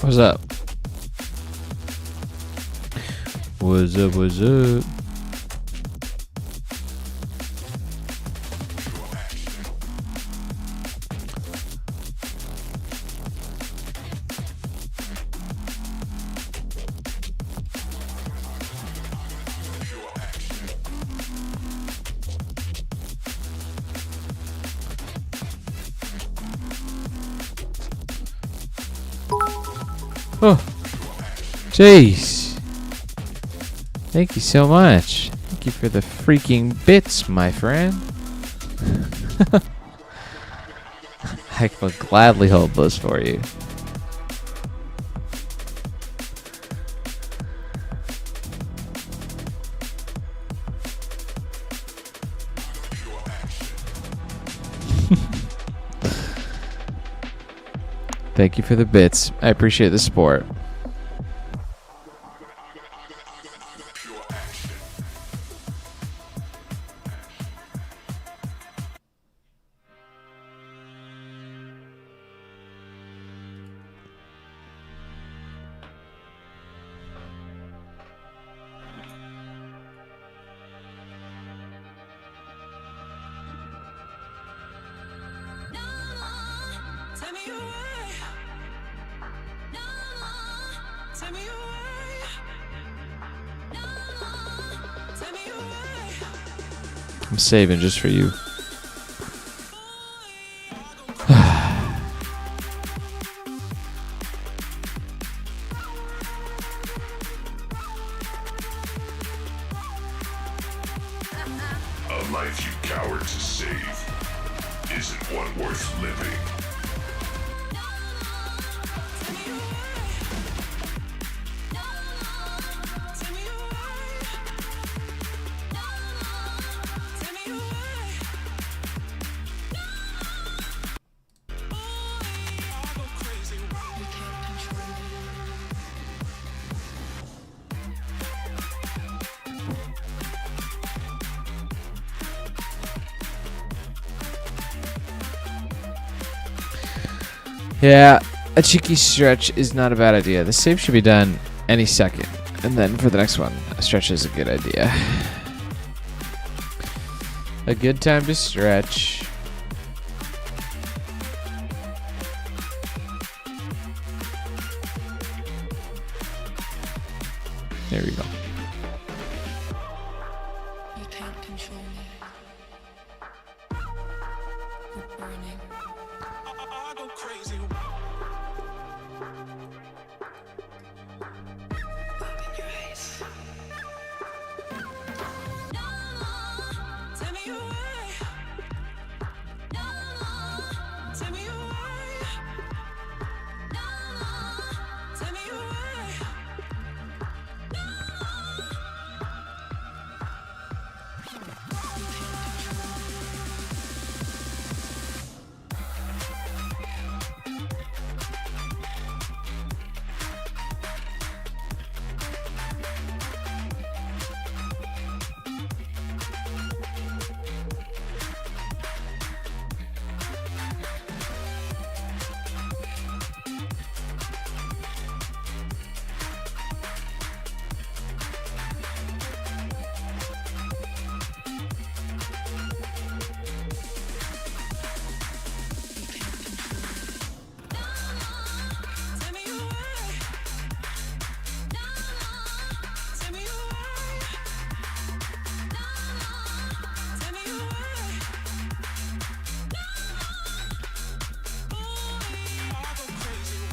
What's up? What's up? What's up? Oh, jeez. Thank you so much. Thank you for the freaking bits, my friend. I will gladly hold those for you. Thank you for the bits. I appreciate the support. Tell me why. Tell me why. Tell me why. I'm saving just for you. A life you cowered to save isn't one worth living. Yeah, a cheeky stretch is not a bad idea. The save should be done any second. And then for the next one, a stretch is a good idea. A good time to stretch. There we go. You can't control me. We're burning. I go crazy. Open your eyes. Tell me why. Tell me why. Tell me why. Tell me why. Tell me why. Tell me why. I go crazy.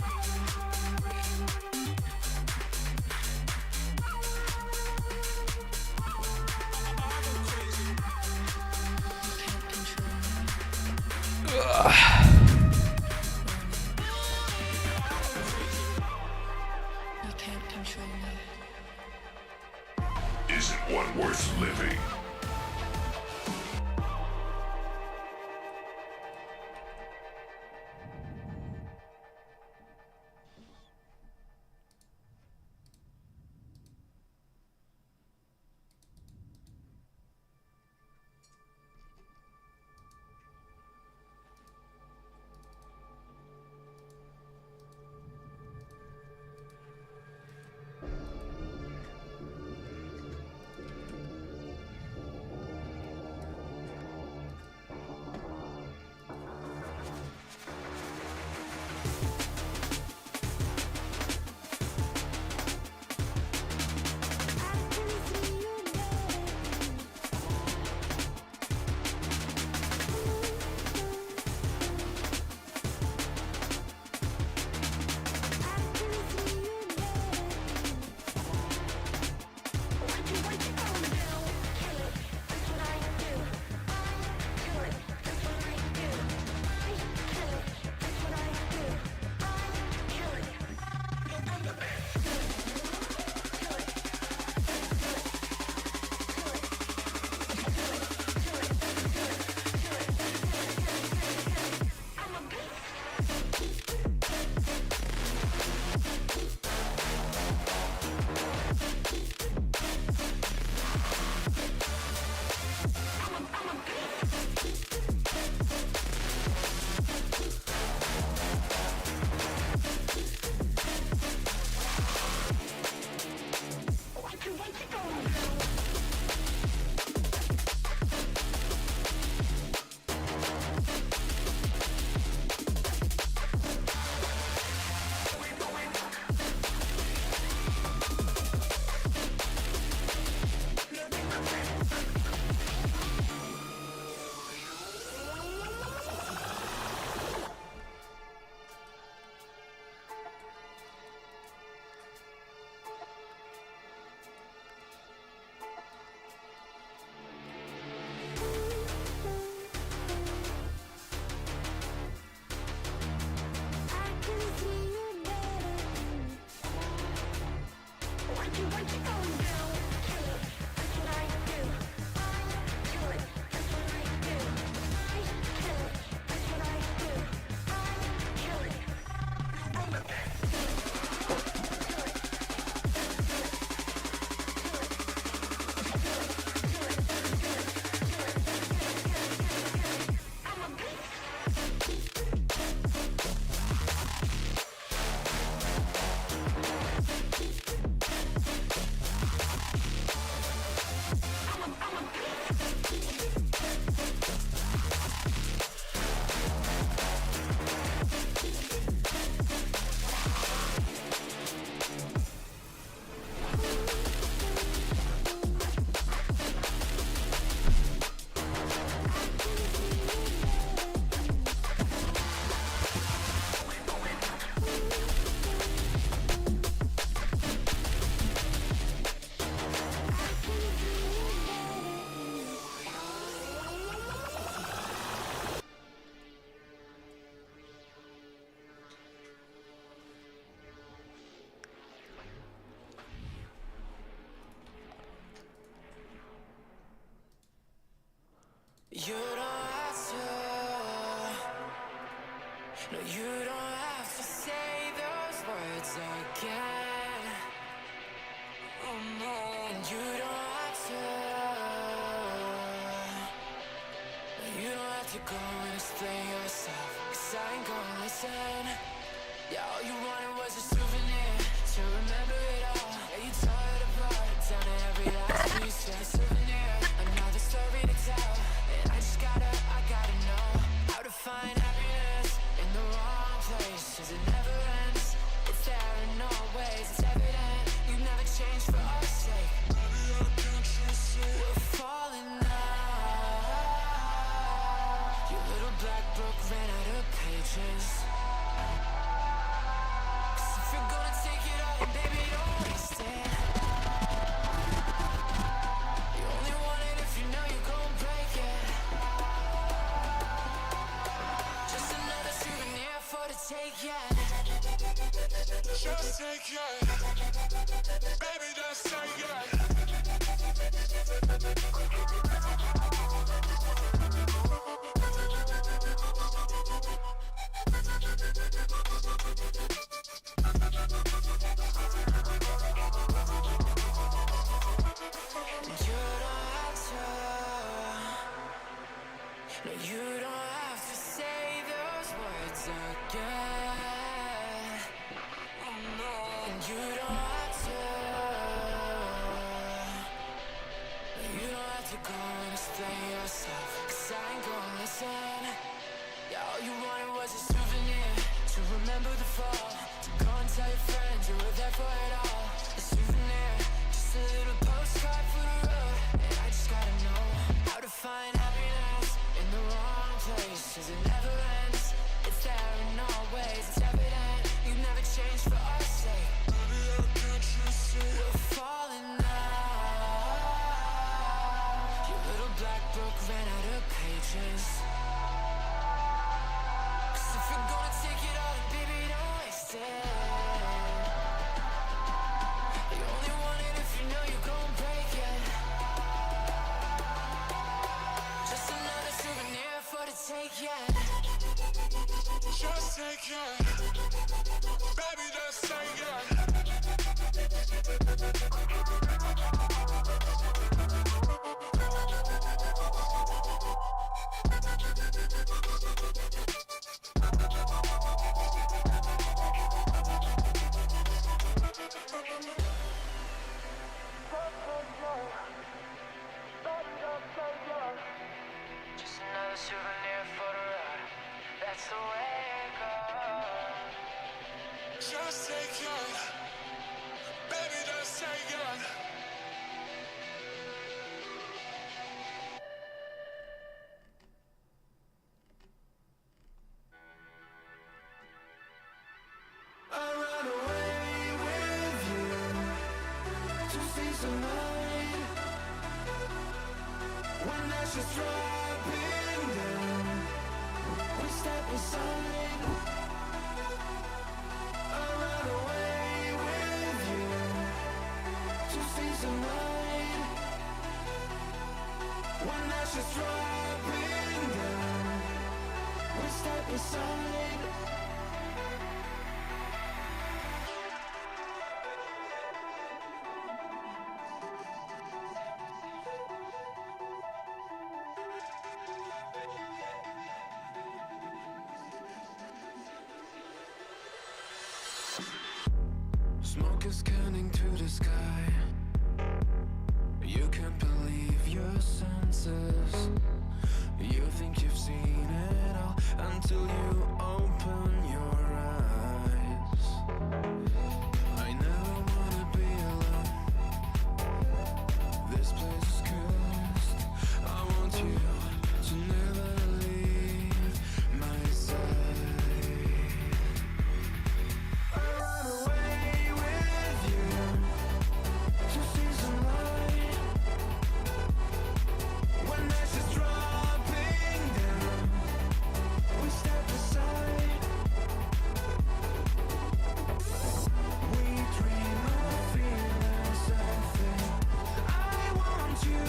You can't control me. Isn't one worth living. You don't have to. No, you don't have to say those words again. Oh no, and you don't have to. No, you don't have to go and explain yourself, 'cause I ain't gonna listen. Yeah, all you wanted was a souvenir to remember it all. Yeah, you tore it apart down to every last piece. Yeah, a souvenir, another story to tell. And I gotta know how to find happiness in the wrong place. 'Cause it never ends, it's there in all ways. It's evident you never changed for our sake. We're falling now. Your little black book ran out of pages. If you're gonna take it all, baby, don't waste it. You only want it if you know you're gonna break it. Just another souvenir for the take, yeah. Just take it. Baby, just take it. You don't have to say those words again. Oh no, and you don't have to. You don't have to go and explain yourself, 'cause I ain't gonna listen. Yeah, all you wanted was a souvenir to remember the fall. To go and tell your friends you were there for it all. A souvenir, just a little postcard for the road. And I just gotta know how to find happiness in the wrong place. 'Cause it never ends, it's there in all ways. It's evident you never changed for our sake. We're falling now. Your little black book ran out of pages. 'Cause if you're gonna take it all, baby, don't waste it. You only want it if you know you're gonna break it. Just another souvenir for the take, yeah. Just take it. Baby, just take it. Just another souvenir for the road. That's the way it goes. Just take it. Baby, just take it. I ran away with you to see some light. When ashes dropping down, we step aside. I ran away with you season light. When ashes dropping down, we step aside. Smoke is scanning to the sky. You can't believe your senses. You think you've seen it all until you open your eyes. I never wanna be alone. This place is cursed. I want you to never leave my side. I run away with you to see some light. When ashes dropping down, we step aside. We dream of feeling something. I want you.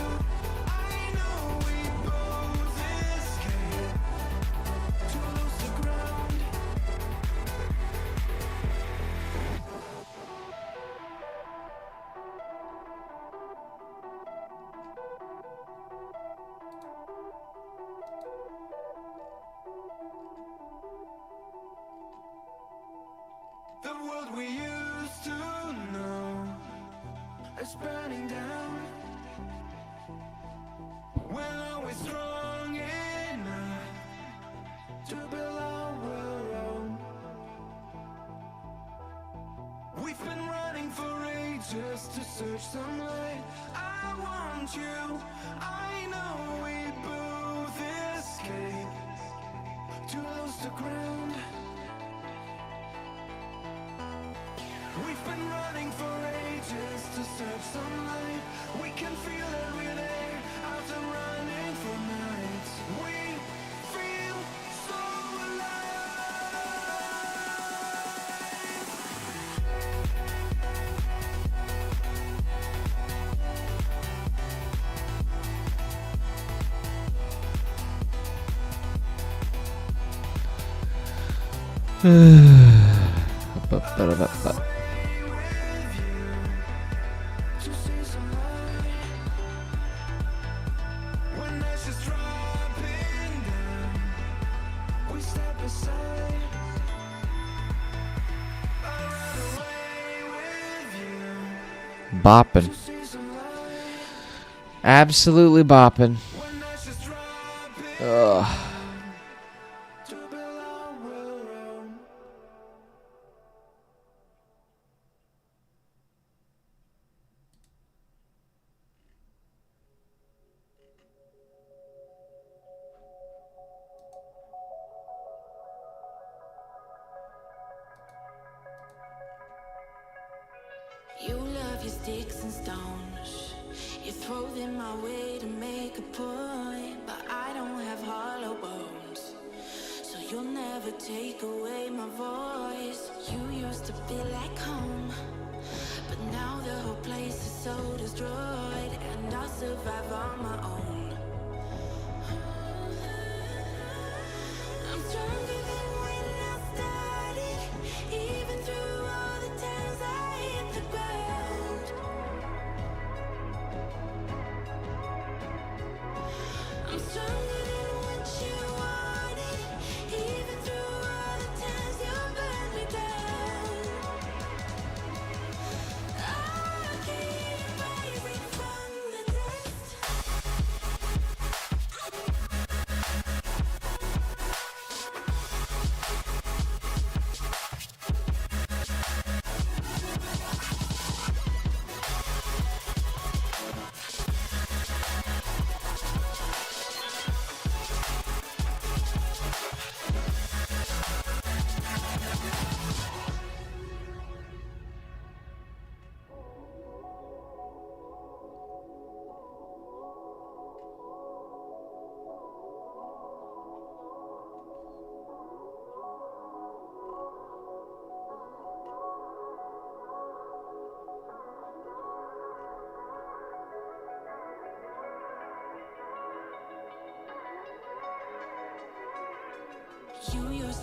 I know we both escape to lose the ground. The world we used to know is burning down. We're always strong enough to build our own. We've been running for ages to search some light. I want you. I know we both escape to lose the ground. We've been running for ages to search some light. We can feel that we're there after running for nights. We feel so alive. To see some light. When ashes dropping down, we step aside. I run away with you. Bopping. See some light. Absolutely bopping. When ashes dropping Ugh. to build our own. You love your sticks and stones. You throw them my way to make a point, but I don't have hollow bones, so you'll never take away my voice. You used to be like home, but now the whole place is so destroyed, and I'll survive on my own. I'm stronger than when I started, even through all the times I hit the ground. I'm stronger than what you wanted, even through all the times you burned me down. I'll keep rising from the dust.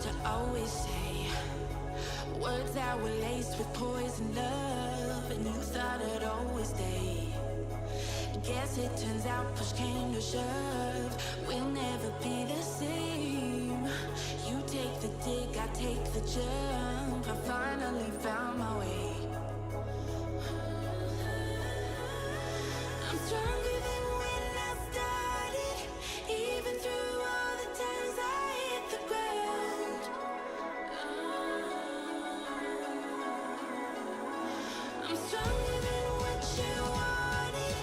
to always say words that were laced with poison love, and you thought I'd always stay. Guess it turns out push came to shove, we'll never be the same. You take the dig, I take the jump. I finally found my way. I'm stronger than when I started, even through all the times I hit the ground. I'm stronger than what you wanted,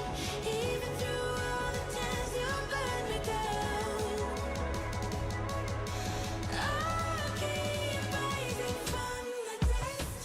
even through all the times you burned me down. I'll keep rising from the dust.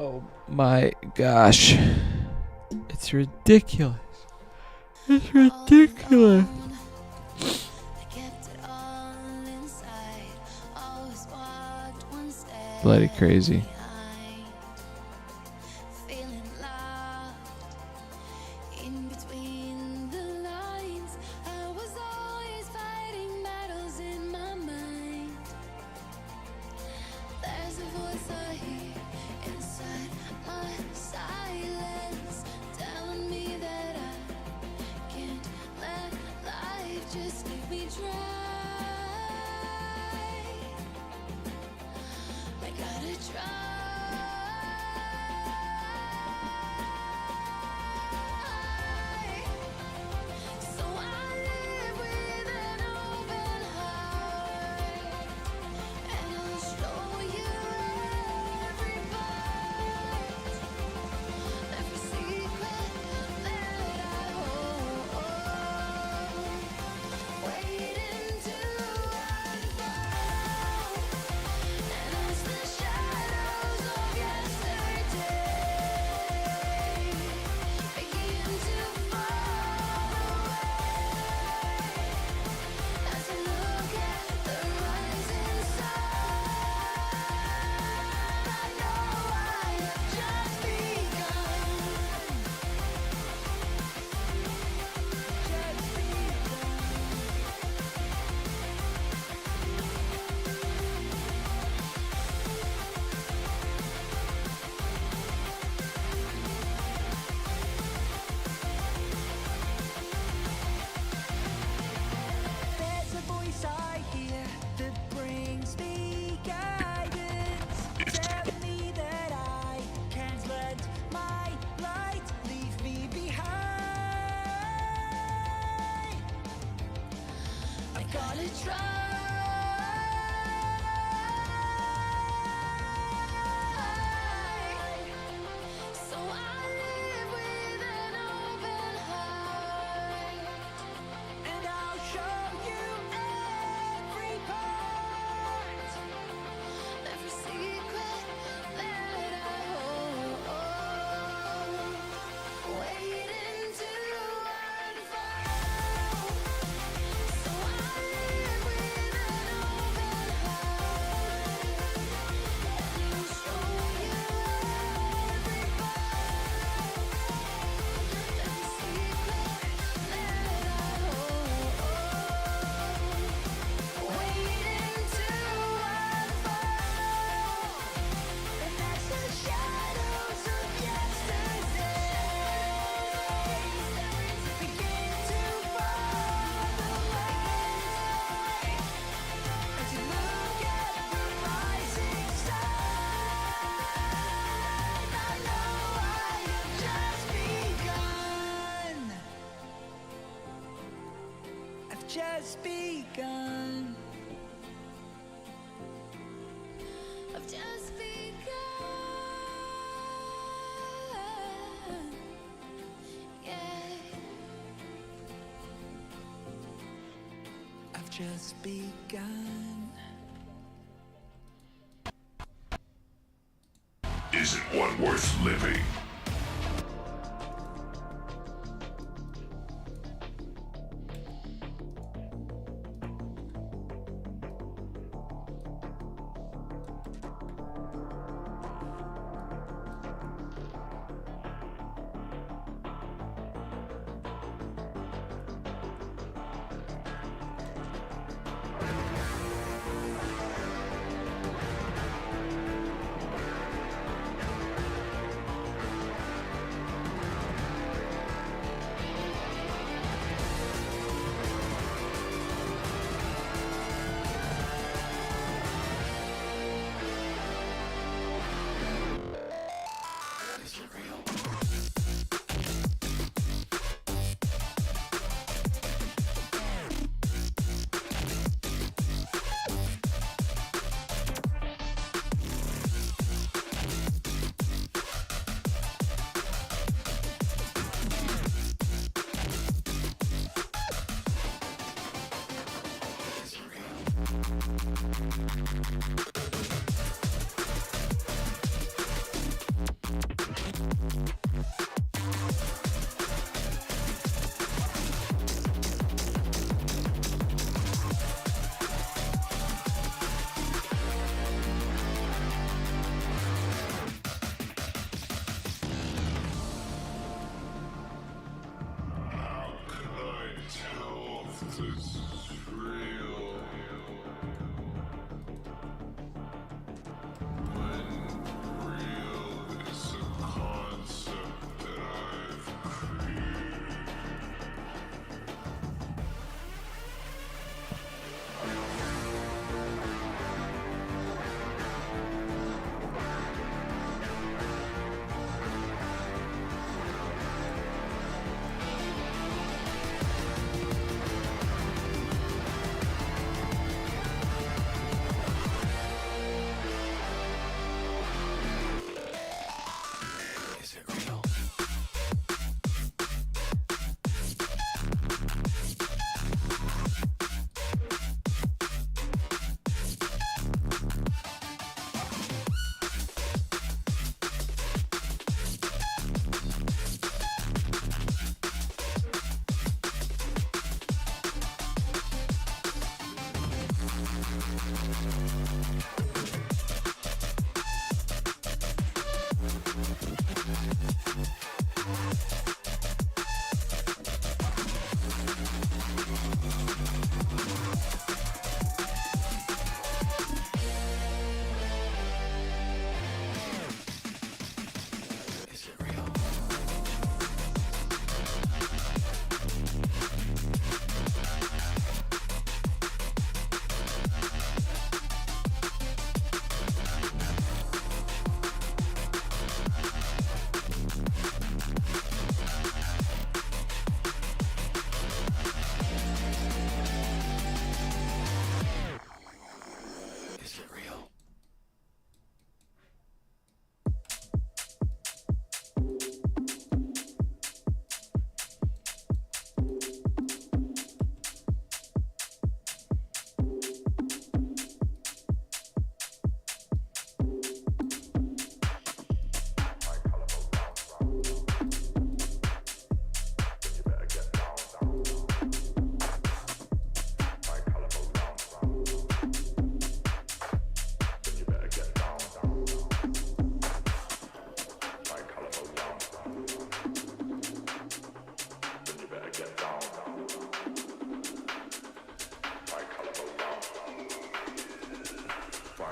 Oh my gosh. It's ridiculous. It's ridiculous. I kept it all inside. Always walked one step Bloody crazy. behind. Feeling lost in between the lines. I was always fighting battles in my mind. There's a voice I hear inside my silence, telling me that I can't let life just leave me dry. I gotta try. So I live with an open heart, and I'll show you every part, every secret that I hold, waiting to unfold. And as the shadows of yesterday begin to fall away, as I look at the rising sun, I know I have just begun. Just begun. There's a voice I hear that brings me guidance, telling me that I can't let my light leave me behind. I gotta try. So I live with an open heart, and I'll show you every part, every secret that I hold, waiting to unfold. So I live with an open heart, and I'll show you every part, every secret that I hold, waiting to unfold. And as the shadows of yesterday begin to fall away, as you look at the rising sun, I know I have just begun. I've just begun. I've just begun. Yeah. I've just begun. Isn't one worth living?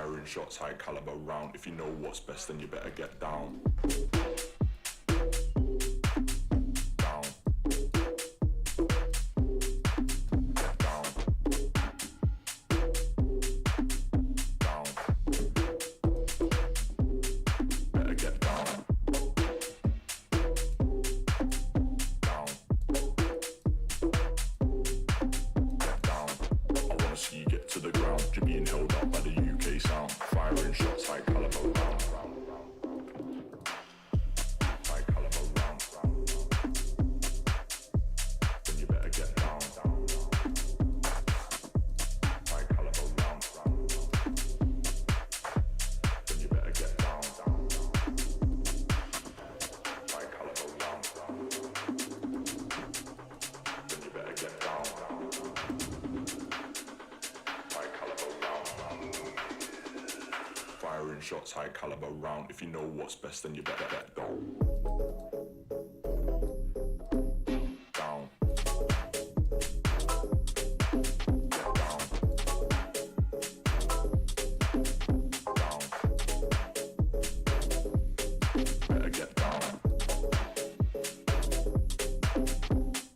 Firing shots, high caliber round. If you know what's best, then you better get down. Down. Get down. Down. Better get down. Down. Get down. I wanna see you get to the ground. You're being held up by the UK sound. Firing shots, high caliber round. High caliber round. Then you better get down. High caliber round. Then you better get down. High caliber round. Then you better get down. High caliber round. Firing shots, high caliber round. If you know what's best, then you better get down. Down. Get down. Down. Better get down.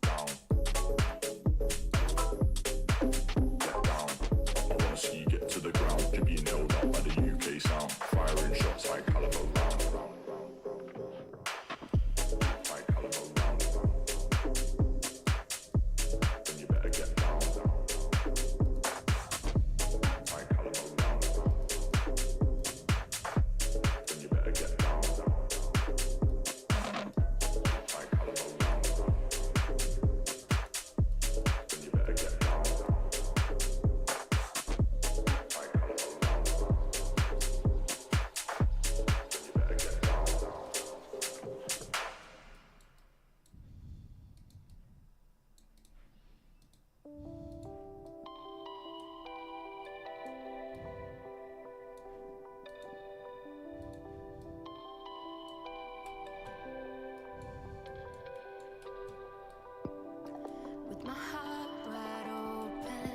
Down. Get down. I wanna see you get to the ground. You're being held up by the UK sound. Firing shots, high caliber round. High caliber round. Then you better get down. High caliber round. Then you better get down. High caliber round. Then you better get down. High caliber round. Then you better get down. With my heart wide open,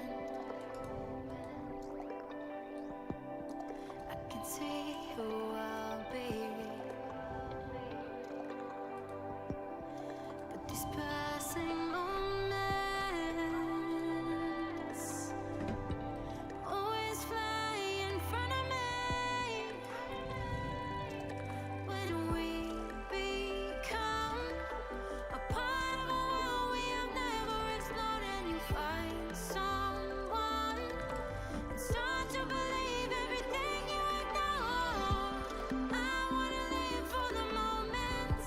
I can see who I'll be. But these passing moments always fly in front of me. When we become a part of a world we have never explored, and you find someone and start to believe everything you ignore. I wanna live for the moment.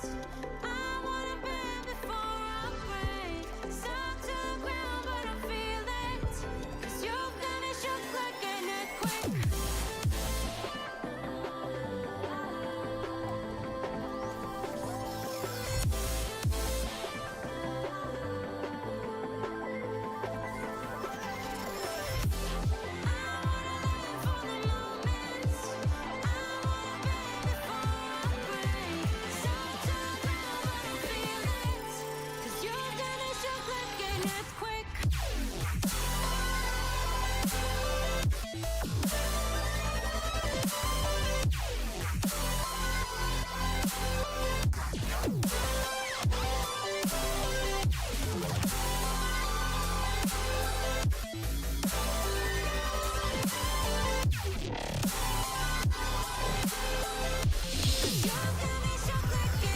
I wanna bend before I break. Stop to the ground, but I feel it. 'Cause you're gonna shook like an earthquake.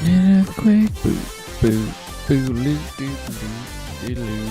An earthquake, boo, boo, boo, loo, doo, doo, doo, doo.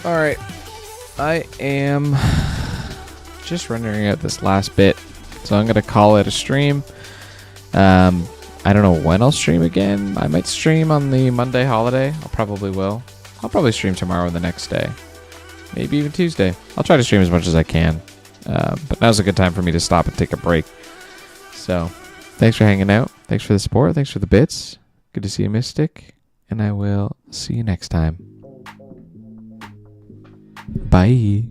Alright. I am just rendering out this last bit. So I'm going to call it a stream. I don't know when I'll stream again. I might stream on the Monday holiday. I probably will. I'll probably stream tomorrow and the next day. Maybe even Tuesday. I'll try to stream as much as I can. But now's a good time for me to stop and take a break. So, thanks for hanging out. Thanks for the support. Thanks for the bits. Good to see you, Mystic. And I will see you next time. Bye.